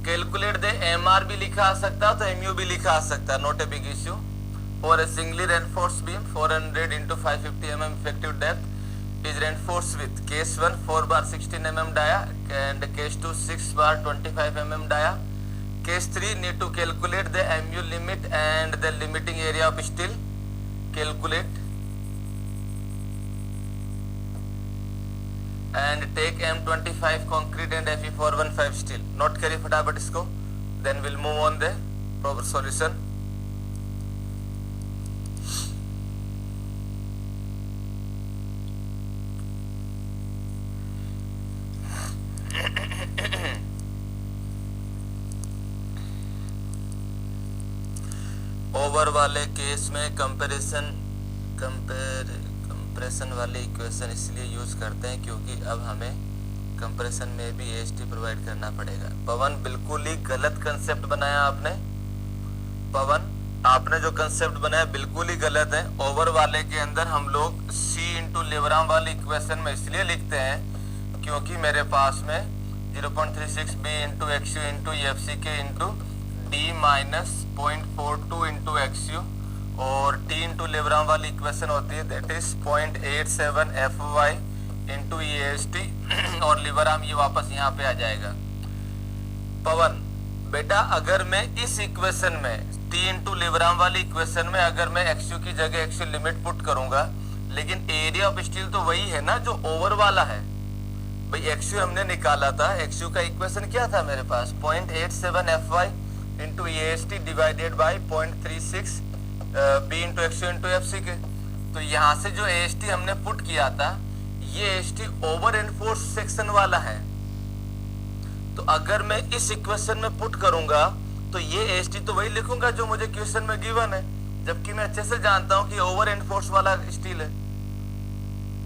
[SPEAKER 1] कैलकुलेट द MR भी लिखा आ सकता, तो MU भी लिखा आ सकता, not a big issue. For a singly reinforced beam 400 into 550 mm effective depth is reinforced with case 1 4 bar 16 mm dia and case 2 6 bar 25 mm dia Case 3, need to calculate the MU limit and the limiting area of steel. Calculate and take M25 concrete and Fe415 steel. Note करिए फटाफट इसको, then we'll move on the proper solution. Over वाले case में compression वाले equation इसलिए use करते हैं क्योंकि अब हमें कंप्रेशन में भी AST प्रोवाइड करना पड़ेगा। पवन, बिल्कुल ही गलत कंसेप्ट बनाया आपने। पवन, आपने जो कंसेप्ट बनाया बिल्कुल ही गलत है। ओवर वाले के अंदर हम लोग C इंटू लेवराम वाली इक्वेशन में इसलिए लिखते हैं क्योंकि मेरे पास में 0.36 B into XU into FCK into D minus 0.42 into XU और T इंटू लेवराम वाली इक्वेशन होती है that is 0.87 FY into EAST और लेवराम ये वापस यहाँ पे आ जाएगा। पवन बेटा, अगर मैं इस इक्वेशन में T इंटू लेवराम वाली इक्वेशन में अगर मैं XU की जगह XU लिमिट पुट करूंगा, लेकिन एरिया ऑफ स्टील तो वही है ना जो ओवर वाला है। भाई XU हमने निकाला था, XU का इक्वेशन क्या था मेरे पास 0.87 FY into EAST divided by 0.36 B into XU into FCK। तो यहाँ से जो AST हमने पुट किया था ये AST ओवर एनफोर्स सेक्शन वाला है। तो अगर मैं इस इक्वेशन में पुट करूंगा तो ये AST तो वही लिखूंगा जो मुझे क्वेश्चन में गिवन है, जबकि मैं अच्छे से जानता हूं कि ओवर एनफोर्स वाला स्टील है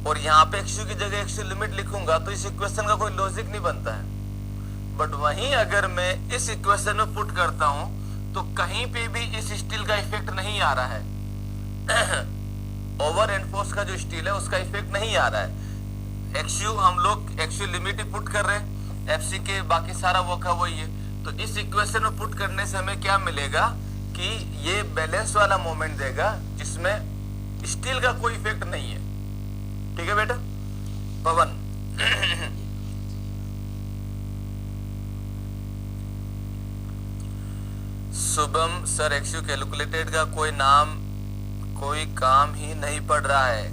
[SPEAKER 1] और यहाँ पे XU की जगह XU लिमिट लिखूंगा तो इस इक्वेशन का कोई लॉजिक नहीं बनता है। बट वहीं अगर मैं इस इक्वेशन में पुट करता हूं तो कहीं पे भी इस स्टील का इफेक्ट नहीं आ रहा है। ओवर एनफोर्स का जो स्टील है उसका इफेक्ट नहीं आ रहा है। XU हम लोग XU लिमिट ही पुट कर रहे हैं, FCK बाकी सारा वो का वही है। तो इस इक्वेशन में पुट करने से हमें क्या मिलेगा कि ये बैलेंस वाला मोमेंट देगा जिसमें स्टील का कोई इफेक्ट नहीं है। ठीक है बेटा। पवन शुभम सर, XU कैलकुलेटेड का कोई काम ही नहीं पड़ रहा है।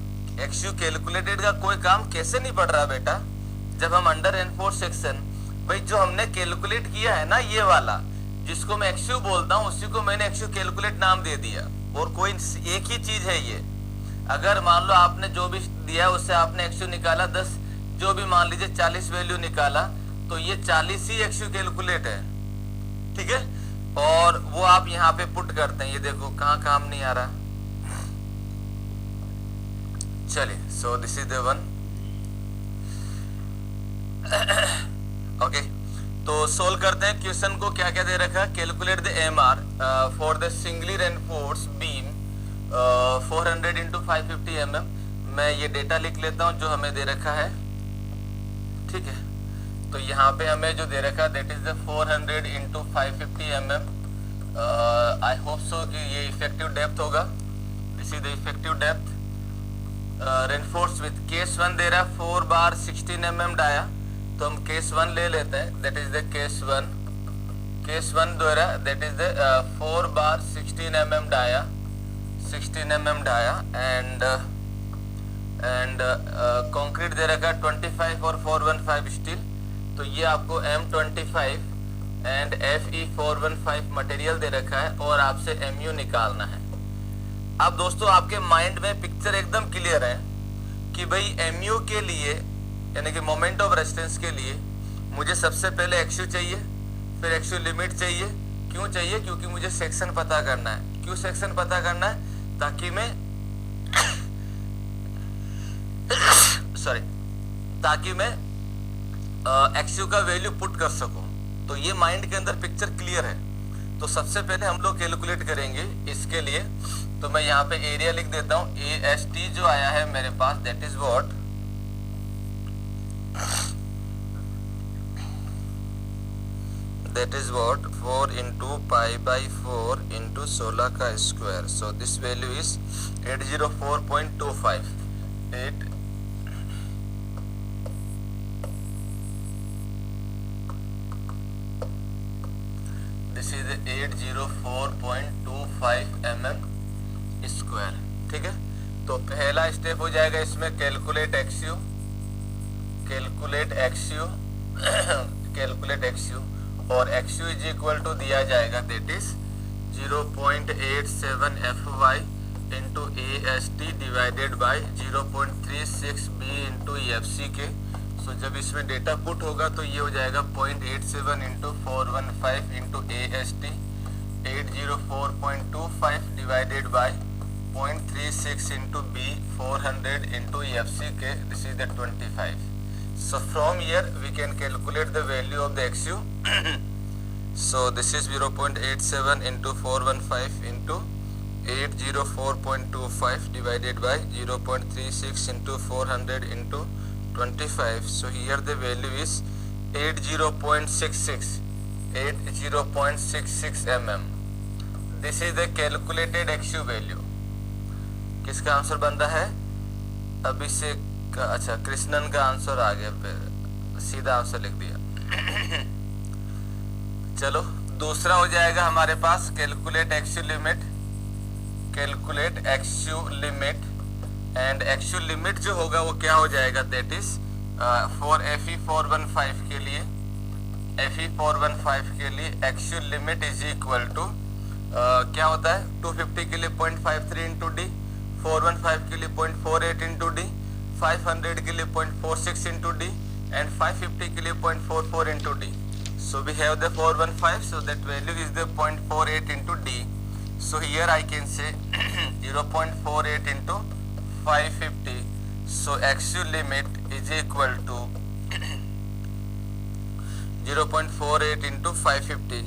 [SPEAKER 1] XU कैलकुलेटेड का कोई काम कैसे नहीं पड़ रहा बेटा? जब हम अंडर एनफोर्स सेक्शन, भाई जो हमने कैलकुलेट किया है ना ये वाला जिसको मैं XU बोलता हूँ उसी को मैंने XU कैलकुलेट नाम दे दिया और कोई एक ही चीज है ये। अगर मान लो आपने जो भी दिया उससे आपने XU निकाला 10, जो भी मान लीजिए 40 वैल्यू निकाला तो ये 40 ही XU कैलकुलेट है। ठीक है, और वो आप यहाँ पे पुट करते हैं। ये देखो कहाँ काम नहीं आ रहा। चलिए, सो this is the one. Okay, तो सोल्व करते हैं क्वेश्चन को। क्या क्या दे रखा है? Calculate the MR for the singly reinforce beam 400 into 550 mm। मैं ये डेटा लिख लेता हूँ जो हमें दे रखा है। ठीक है, तो यहाँ पे हमें जो दे रखा है that is the 400 into 550 mm। I hope so कि ये इफेक्टिव डेप्थ होगा। This is the effective depth. Reinforce with case 1 दे रहा है 4 बार 16 mm डाया, तो हम केस 1 ले लेते हैं दैट इज द केस 1 दे रहा है that is the 4 bar 16 mm dia and concrete दे रखा है 25 और 415 स्टील। तो ये आपको M25 एंड Fe415 मटेरियल दे रखा है और आपसे MU निकालना है। अब दोस्तों आपके माइंड में पिक्चर एकदम क्लियर है कि भाई MU के लिए यानी कि मोमेंट ऑफ रेजिस्टेंस के लिए मुझे सबसे पहले XU चाहिए, फिर XU लिमिट चाहिए। क्यों चाहिए? क्योंकि मुझे सेक्शन पता करना है। क्यों सेक्शन पता करना है? ताकि मैं XU का वैल्यू पुट कर सकूं। तो ये माइंड के अंदर पिक्चर क्लियर है। तो सबसे पहले हम लोग कैलकुलेट करेंगे इसके लिए। तो मैं यहाँ पे एरिया लिख देता हूँ। AST जो आया है मेरे पास that is what 4 into pi by 4 into 16 का square. So this value is 804.25. 804.25 mm square. ठीक है, तो पहला स्टेप हो जाएगा इसमें calculate XU, calculate XU calculate XU, और एक्सयू इज इक्वल टू दिया जाएगा that is 0.87 FY into AST divided by 0.36 B into EFC के। सो जब इसमें डेटा पुट होगा तो ये हो जाएगा 0.87 into 415 into AST 804.25 divided by 0.36 into B 400 into EFC के, this is the 25। So from here we can calculate the value of the XU. So this is 0.87 into 415 into 804.25 divided by 0.36 into 400 into 25. So here the value is 80.66 mm. This is the calculated XU value. किसका answer बनता है? अभिषेक का, अच्छा कृष्णन का answer आ गया, सीधा answer लिख दिया। चलो दूसरा हो जाएगा हमारे पास calculate XU limit, calculate XU limit, and XU limit जो होगा वो क्या हो जाएगा दैट इज फॉर FE415 के लिए, FE415 के लिए एक्सयू लिमिट इज इक्वल टू क्या होता है 250 के लिए 0.53 इंटू डी, 415 के लिए 0.48 इंटू डी, 500 के लिए 0.46 into D and 550 के लिए 0.44 into D. So we have the 415, so that value is the 0.48 into D. So here I can say 0.48 into 550. So XU limit is equal to 0.48 into 550.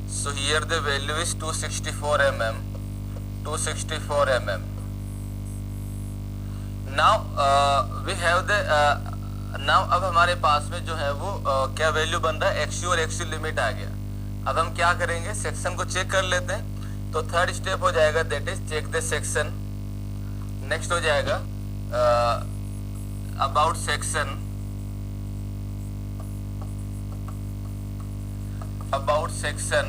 [SPEAKER 1] So here the value is 264 mm. 264 mm. Now we have the now अब हमारे पास में जो है वो क्या value बन रहा है, एक्सयू और एक्सयू लिमिट आ गया। अब हम क्या करेंगे, सेक्शन को चेक कर लेते हैं। तो थर्ड स्टेप हो जाएगा that is check the section. Next हो जाएगा अबाउट सेक्शन, अबाउट सेक्शन।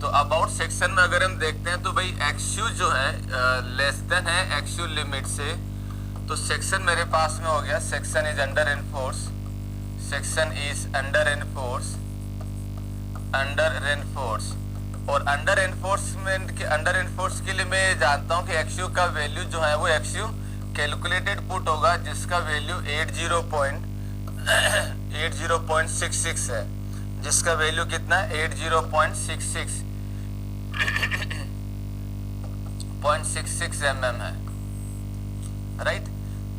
[SPEAKER 1] तो अबाउट सेक्शन में अगर हम देखते हैं तो भाई एक्सयू जो है लेस देन है एक्सयू लिमिट से, तो सेक्शन मेरे पास में हो गया section is under enforce, section is under enforce, under enforce. और अंडर एनफोर्समेंट के, अंडर एनफोर्स के लिए मैं जानता हूं कि एक्सयू का वैल्यू जो है वो एक्सयू कैलकुलेटेड पुट होगा जिसका वैल्यू 80.66 है, जिसका वैल्यू कितना है 80.66 mm है, राइट।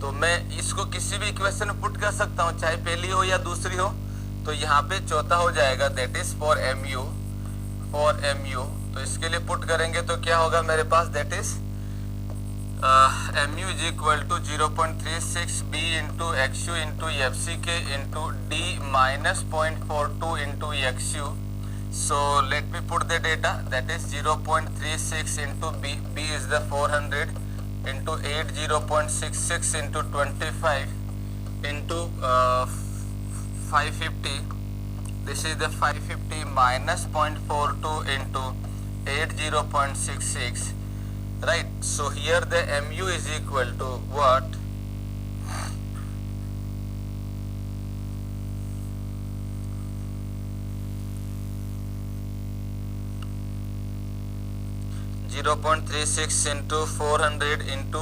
[SPEAKER 1] तो मैं इसको किसी भी इक्वेशन में पुट कर सकता हूं, चाहे पहली हो या दूसरी हो। तो यहाँ पे चौथा हो जाएगा that is for MU, for MU। तो इसके लिए पुट करेंगे तो क्या होगा मेरे पास that is MU is equal to 0.36 B into XU into EFC के into D minus 0.42 into XU। So let me put the data that is 0.36 into B, B is the 400 into 80.66 into 25 into 550. This is the 550 minus 0.42 into 80.66, right? So here the MU is equal to what? 0.36 into 400 into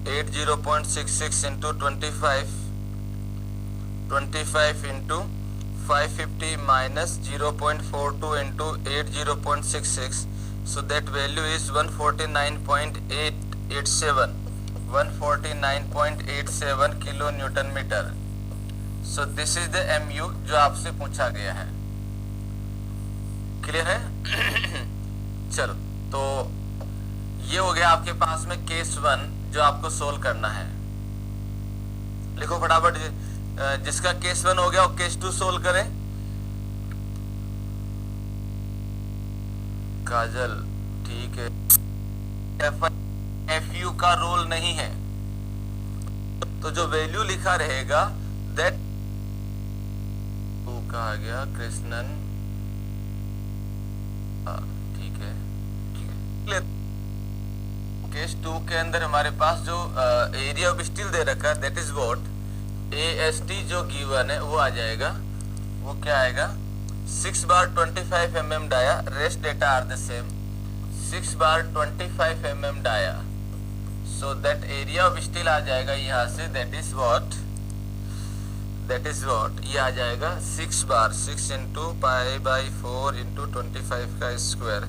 [SPEAKER 1] 80.66 into 25 into 550 minus 0.42 into 80.66. So that value is 149.887, 149.87 kilo newton metre. So this is the MU जो आपसे पूछा गया है। Clear है? चलो, तो ये हो गया आपके पास में केस 1 जो आपको सोल्व करना है। लिखो फटाफट, जिसका केस 1 हो गया वो केस 2 सोल्व करें। काजल, ठीक है। FU का रोल नहीं है, तो जो वैल्यू लिखा रहेगा दैट कहा गया कृष्णन, केस 2 के अंदर हमारे पास जो एरिया ऑफ स्टील दे रखा है दैट इज व्हाट AST जो गिवन है वो आ जाएगा, वो क्या आएगा 6 bar 25 mm dia, rest data are the same, 6 bar 25 mm dia, so that area of steel आ जाएगा यहाँ से दैट इज व्हाट ये आ जाएगा 6 बार 6 इंटू पाई बाई 4 इंटू 25 का square,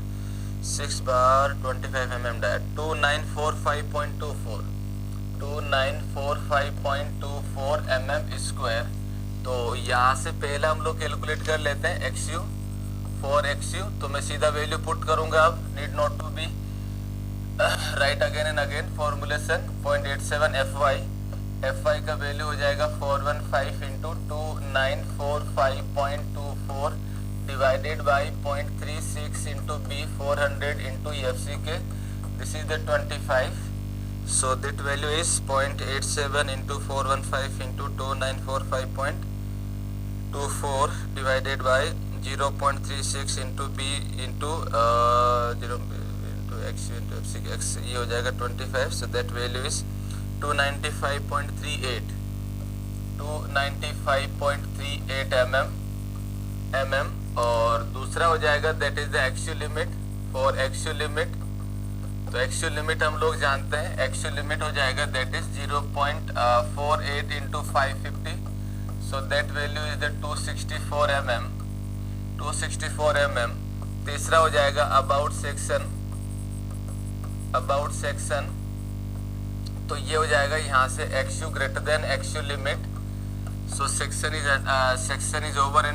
[SPEAKER 1] 6 bar 25 mm dia 2945.24 mm square. तो यहाँ से पहले हम लोग कैलकुलेट कर लेते हैं XU फॉर XU, तो मैं सीधा वैल्यू पुट करूंगा, अब need not to be right again and again formulation 0.87 FY का वैल्यू हो जाएगा 415 into 2945.24 divided by 0.36 into B 400 into FC K, this is the 25, so that value is 0.87 into 415 into 2945.24 divided by 0.36 into B into 0 into X into X, ये हो जाएगा 25, so that value is 295.38 mm, और दूसरा हो जाएगा that is the actual limit for actual limit, तो actual limit हम लोग जानते हैं, एक्चुअल लिमिट हो जाएगा that is 0.48 into 550, so that value is the 264 mm। तीसरा हो जाएगा अबाउट सेक्शन, तो ये हो जाएगा यहाँ से XU greater than actual limit, so section is over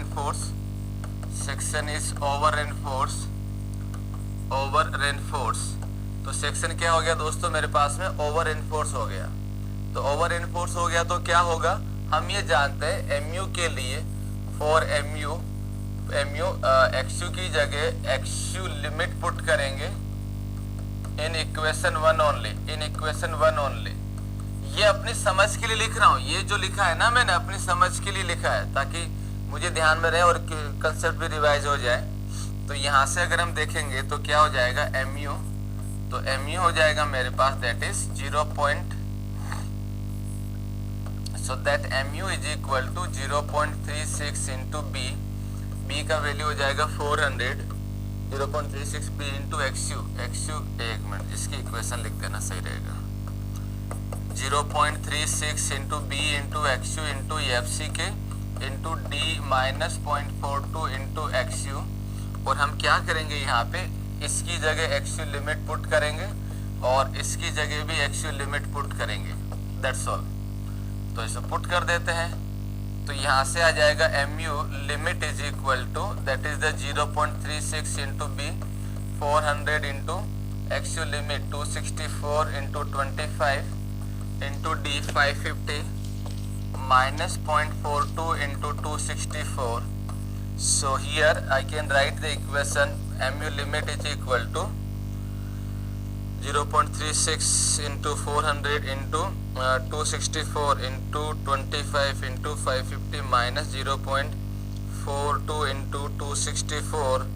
[SPEAKER 1] reinforce, तो सेक्शन क्या हो गया दोस्तों मेरे पास में ओवर एनफोर्स हो गया, तो ओवर एनफोर्स हो गया तो क्या होगा, हम ये जानते हैं MU के लिए फॉर MU XU की जगह XU लिमिट पुट करेंगे इन इक्वेशन 1 ओनली, ये अपनी समझ के लिए लिख रहा हूँ, ये जो लिखा है ना मैंने अपनी समझ के लिए लिखा है ताकि मुझे ध्यान में रहे और कंसेप्ट भी रिवाइज हो जाए। तो यहाँ से अगर हम देखेंगे तो क्या हो जाएगा MU, तो MU हो जाएगा मेरे पास that is 0. So that MU is equal to 0.36 into B का वैल्यू हो जाएगा 400, 0.36 B इंटू XU, एक मिनट इसकी इक्वेशन लिख देना सही रहेगा, 0.36 into B into XU into FC के into D minus 0.42 into XU, और हम क्या करेंगे यहाँ पे इसकी जगह एक्चुअल लिमिट पुट करेंगे और इसकी जगह भी एक्चुअल लिमिट पुट करेंगे, दैट्स ऑल। तो इसे पुट कर देते हैं, तो यहाँ से आ जाएगा MU limit is equal to that is the 0.36 into B 400 into actual limit 264 into 25 into D 550 minus 0.42 into 264, so here I can write the equation MU limit is equal to 0.36 into 400 into 264 into 25 into 550 minus 0.42 into 264,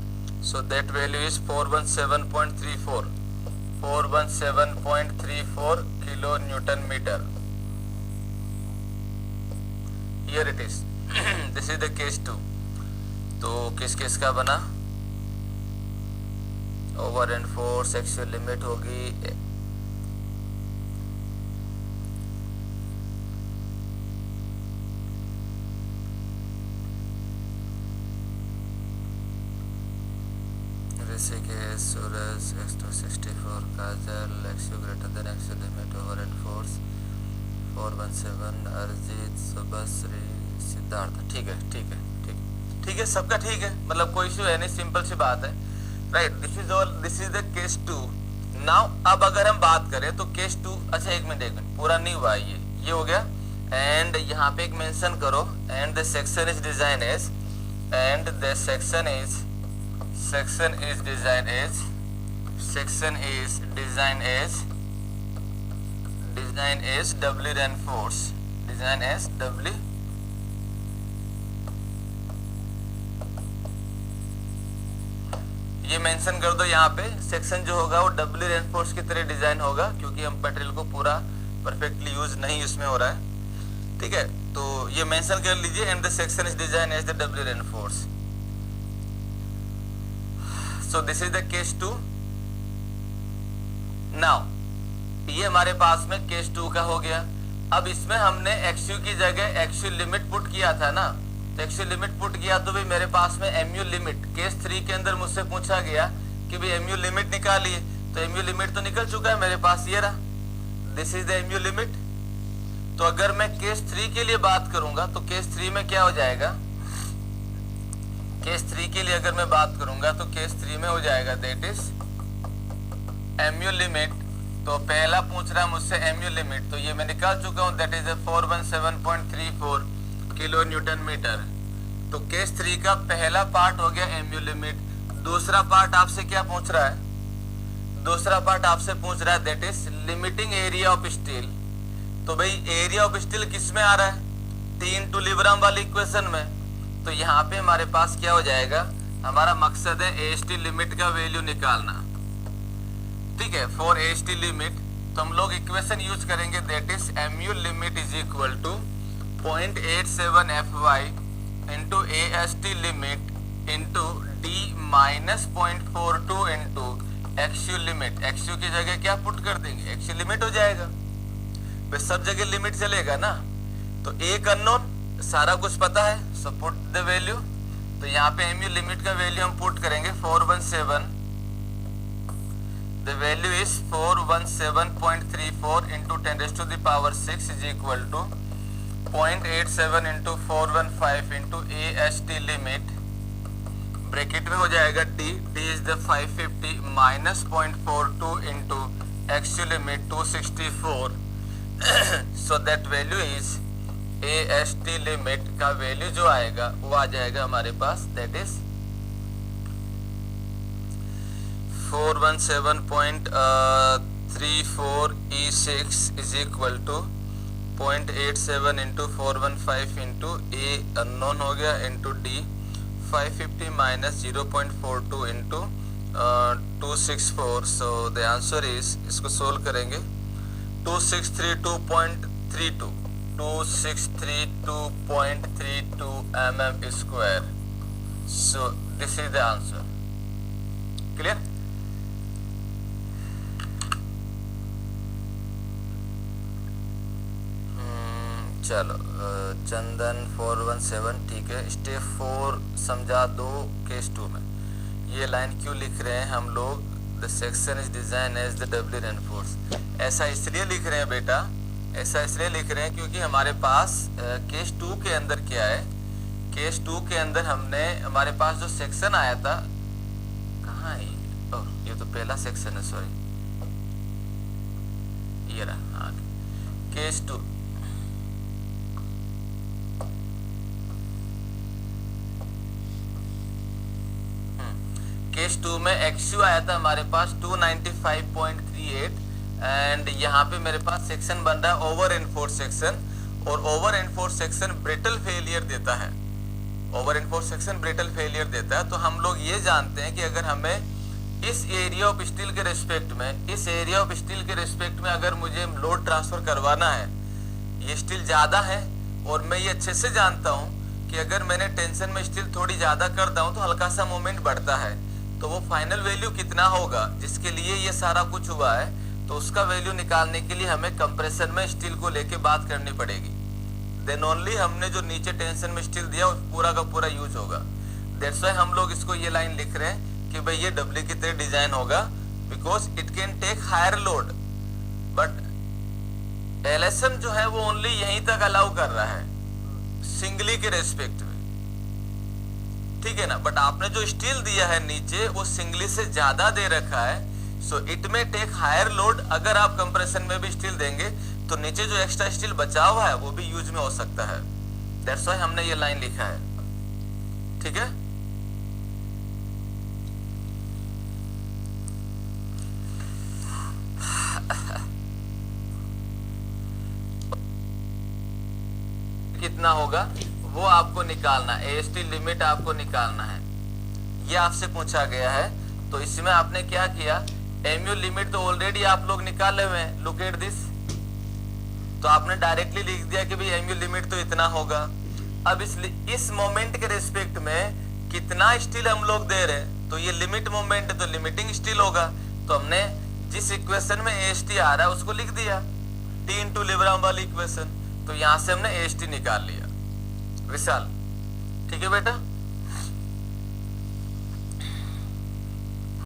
[SPEAKER 1] so that value is 417.34 kilo Newton meter. Here it is. This is the case 2. तो किस का बना, over enforce actual limit होगी Rishikesh Suraj X264 Kajal XU greater than actual limit over reinforce 417 Arijit Subhashree Siddharth. ठीक है सबका ठीक है, मतलब कोई इशू है नहीं, सिंपल सी बात है, right. This is the case 2। Now अब अगर हम बात करें तो केस 2, अच्छा एक मिनट पूरा नहीं हुआ, ये हो गया, एंड यहाँ पे एक मेंशन करो, and the section is design as, and the section is design as W reinforce, design as W ये मेंशन कर दो यहाँ पे, सेक्शन जो होगा वो डबली रेनफोर्स की तरह डिजाइन होगा, क्योंकि हम मटेरियल को पूरा परफेक्टली यूज नहीं उसमें हो रहा है, ठीक है। तो ये मेंशन कर लीजिए, and the section is design as the doubly reinforce. So this is the case 2। Now ये हमारे पास में केस 2 का हो गया। अब इसमें हमने एक्सयू की जगह एक्सयू लिमिट पुट किया था ना, तो एक्सयू लिमिट पुट किया तो भी मेरे पास में एमयू लिमिट केस 3 के अंदर मुझसे पूछा गया कि भाई एमयू लिमिट निकालिए, तो एमयू लिमिट तो निकल चुका है मेरे पास, ये रहा, this is the MU limit. तो अगर मैं केस 3 के लिए बात करूंगा तो केस 3 में क्या हो जाएगा, केस 3 के लिए अगर मैं बात करूंगा तो केस 3 में हो जाएगा दैट इज एमयू लिमिट। तो पहला पूछ रहा है मुझसे एमयू लिमिट, तो ये मैं निकाल चुका हूं, that is 417.34 kilo newton metre. तो केस 3 का पहला पार्ट हो गया एमयू लिमिट। दूसरा पार्ट आपसे क्या पूछ रहा है, दूसरा पार्ट आपसे पूछ रहा है that is limiting area of steel. तो भाई एरिया ऑफ स्टील किस में आ रहा है, 3 टू लिब्राम वाली इक्वेशन में। तो यहाँ पे हमारे पास क्या हो जाएगा, हमारा मकसद है एएसटी लिमिट का वैल्यू निकालना, ठीक है, फॉर एएसटी लिमिट। तो हम लोग इक्वेशन यूज करेंगे that is MU limit is equal to 0.87 FY into AST limit into D minus 0.42 into XU limit. XU की जगह क्या पुट कर देंगे, एक्सयू लिमिट हो जाएगा, बस सब जगह लिमिट चलेगा ना। तो एक अननोन, सारा कुछ पता है, सो पुट द वैल्यू। तो यहाँ पे एमयू लिमिट का वैल्यू हम पुट करेंगे 417, the value is 417.34 into 10⁻⁶ is equal to 0.87 into 415 into AST limit, bracket में हो जाएगा D is the 550 minus 0.42 into XU limit 264। So that value is AST limit का वैल्यू जो आएगा वो आ जाएगा हमारे पास that is 417.34 E6 is equal to 0.87 into 415 into A unknown हो गया into D 550 minus 0.42 into 264। So the answer is, इसको सोल्व करेंगे 2632.32 mm square. So this is the answer. Clear? चलो चंदन 417, ठीक है। स्टेप 4 समझा दो केस 2 में। ये लाइन क्यों लिख रहे हैं हम लोग, the section is design as the doubly reinforce. ऐसा इसलिए लिख रहे हैं बेटा, ऐसा इसलिए लिख रहे हैं क्योंकि हमारे पास केस 2 के अंदर क्या है, केस 2 के अंदर हमने, हमारे पास जो सेक्शन आया था, कहाँ है ये तो पहला सेक्शन है, सॉरी ये रहा, हाँ केस 2। केस 2 में एक्सयू आया था हमारे पास 295.38 एंड यहाँ पे मेरे पास सेक्शन बन रहा है ओवर एनफोर्स सेक्शन, और over enforce section brittle failure देता है, over enforce section brittle failure देता है। तो हम लोग ये जानते हैं कि अगर हमें इस एरिया ऑफ स्टील के रिस्पेक्ट में, इस एरिया ऑफ स्टील के रिस्पेक्ट में अगर मुझे लोड ट्रांसफर करवाना है, ये स्टील ज्यादा है और मैं ये अच्छे से जानता हूँ कि अगर मैंने टेंशन में स्टील थोड़ी ज्यादा कर दूं तो हल्का सा मोमेंट बढ़ता है, तो वो फाइनल वैल्यू कितना होगा जिसके लिए ये सारा कुछ हुआ है, तो उसका वैल्यू निकालने के लिए हमें कंप्रेशन में स्टील को लेके बात करनी पड़ेगी। देन ओनली हमने जो नीचे टेंशन में स्टील दिया पूरा का पूरा यूज होगा। दैट्स व्हाई हम लोग इसको ये लाइन लिख रहे हैं कि भाई ये डब्ल्यू की तरह डिजाइन होगा, because it can take higher load, but LSM जो है वो ओनली यहीं तक अलाउ कर रहा है सिंगली के रेस्पेक्ट में, ठीक है ना। बट आपने जो स्टील दिया है नीचे वो सिंगली से ज्यादा दे रखा है, सो इट में टेक हायर लोड। अगर आप कंप्रेशन में भी स्टील देंगे तो नीचे जो एक्स्ट्रा स्टील बचा हुआ है वो भी यूज में हो सकता है। दैट्स व्हाई हमने ये लाइन लिखा है, ठीक है। कितना होगा वो आपको निकालना है, एएसटी लिमिट आपको निकालना है। ये आपसे पूछा गया है तो इसमें आपने क्या किया, एमयू लिमिट तो ऑलरेडी आप लोग निकाले हुए हैं, लुक एट दिस। तो आपने डायरेक्टली लिख दिया कि भाई एमयू लिमिट तो इतना होगा। अब इस मोमेंट के रेस्पेक्ट में कितना स्टील हम लोग दे रहे हैं, तो ये लिमिट मोमेंट है तो लिमिटिंग स्टील होगा। तो हमने जिस इक्वेशन में एएसटी आ रहा है उसको लिख दिया, टी इंटू लिब्राम वाली इक्वेशन। तो यहां से हमने एएसटी निकाल लिया विशाल, ठीक है बेटा।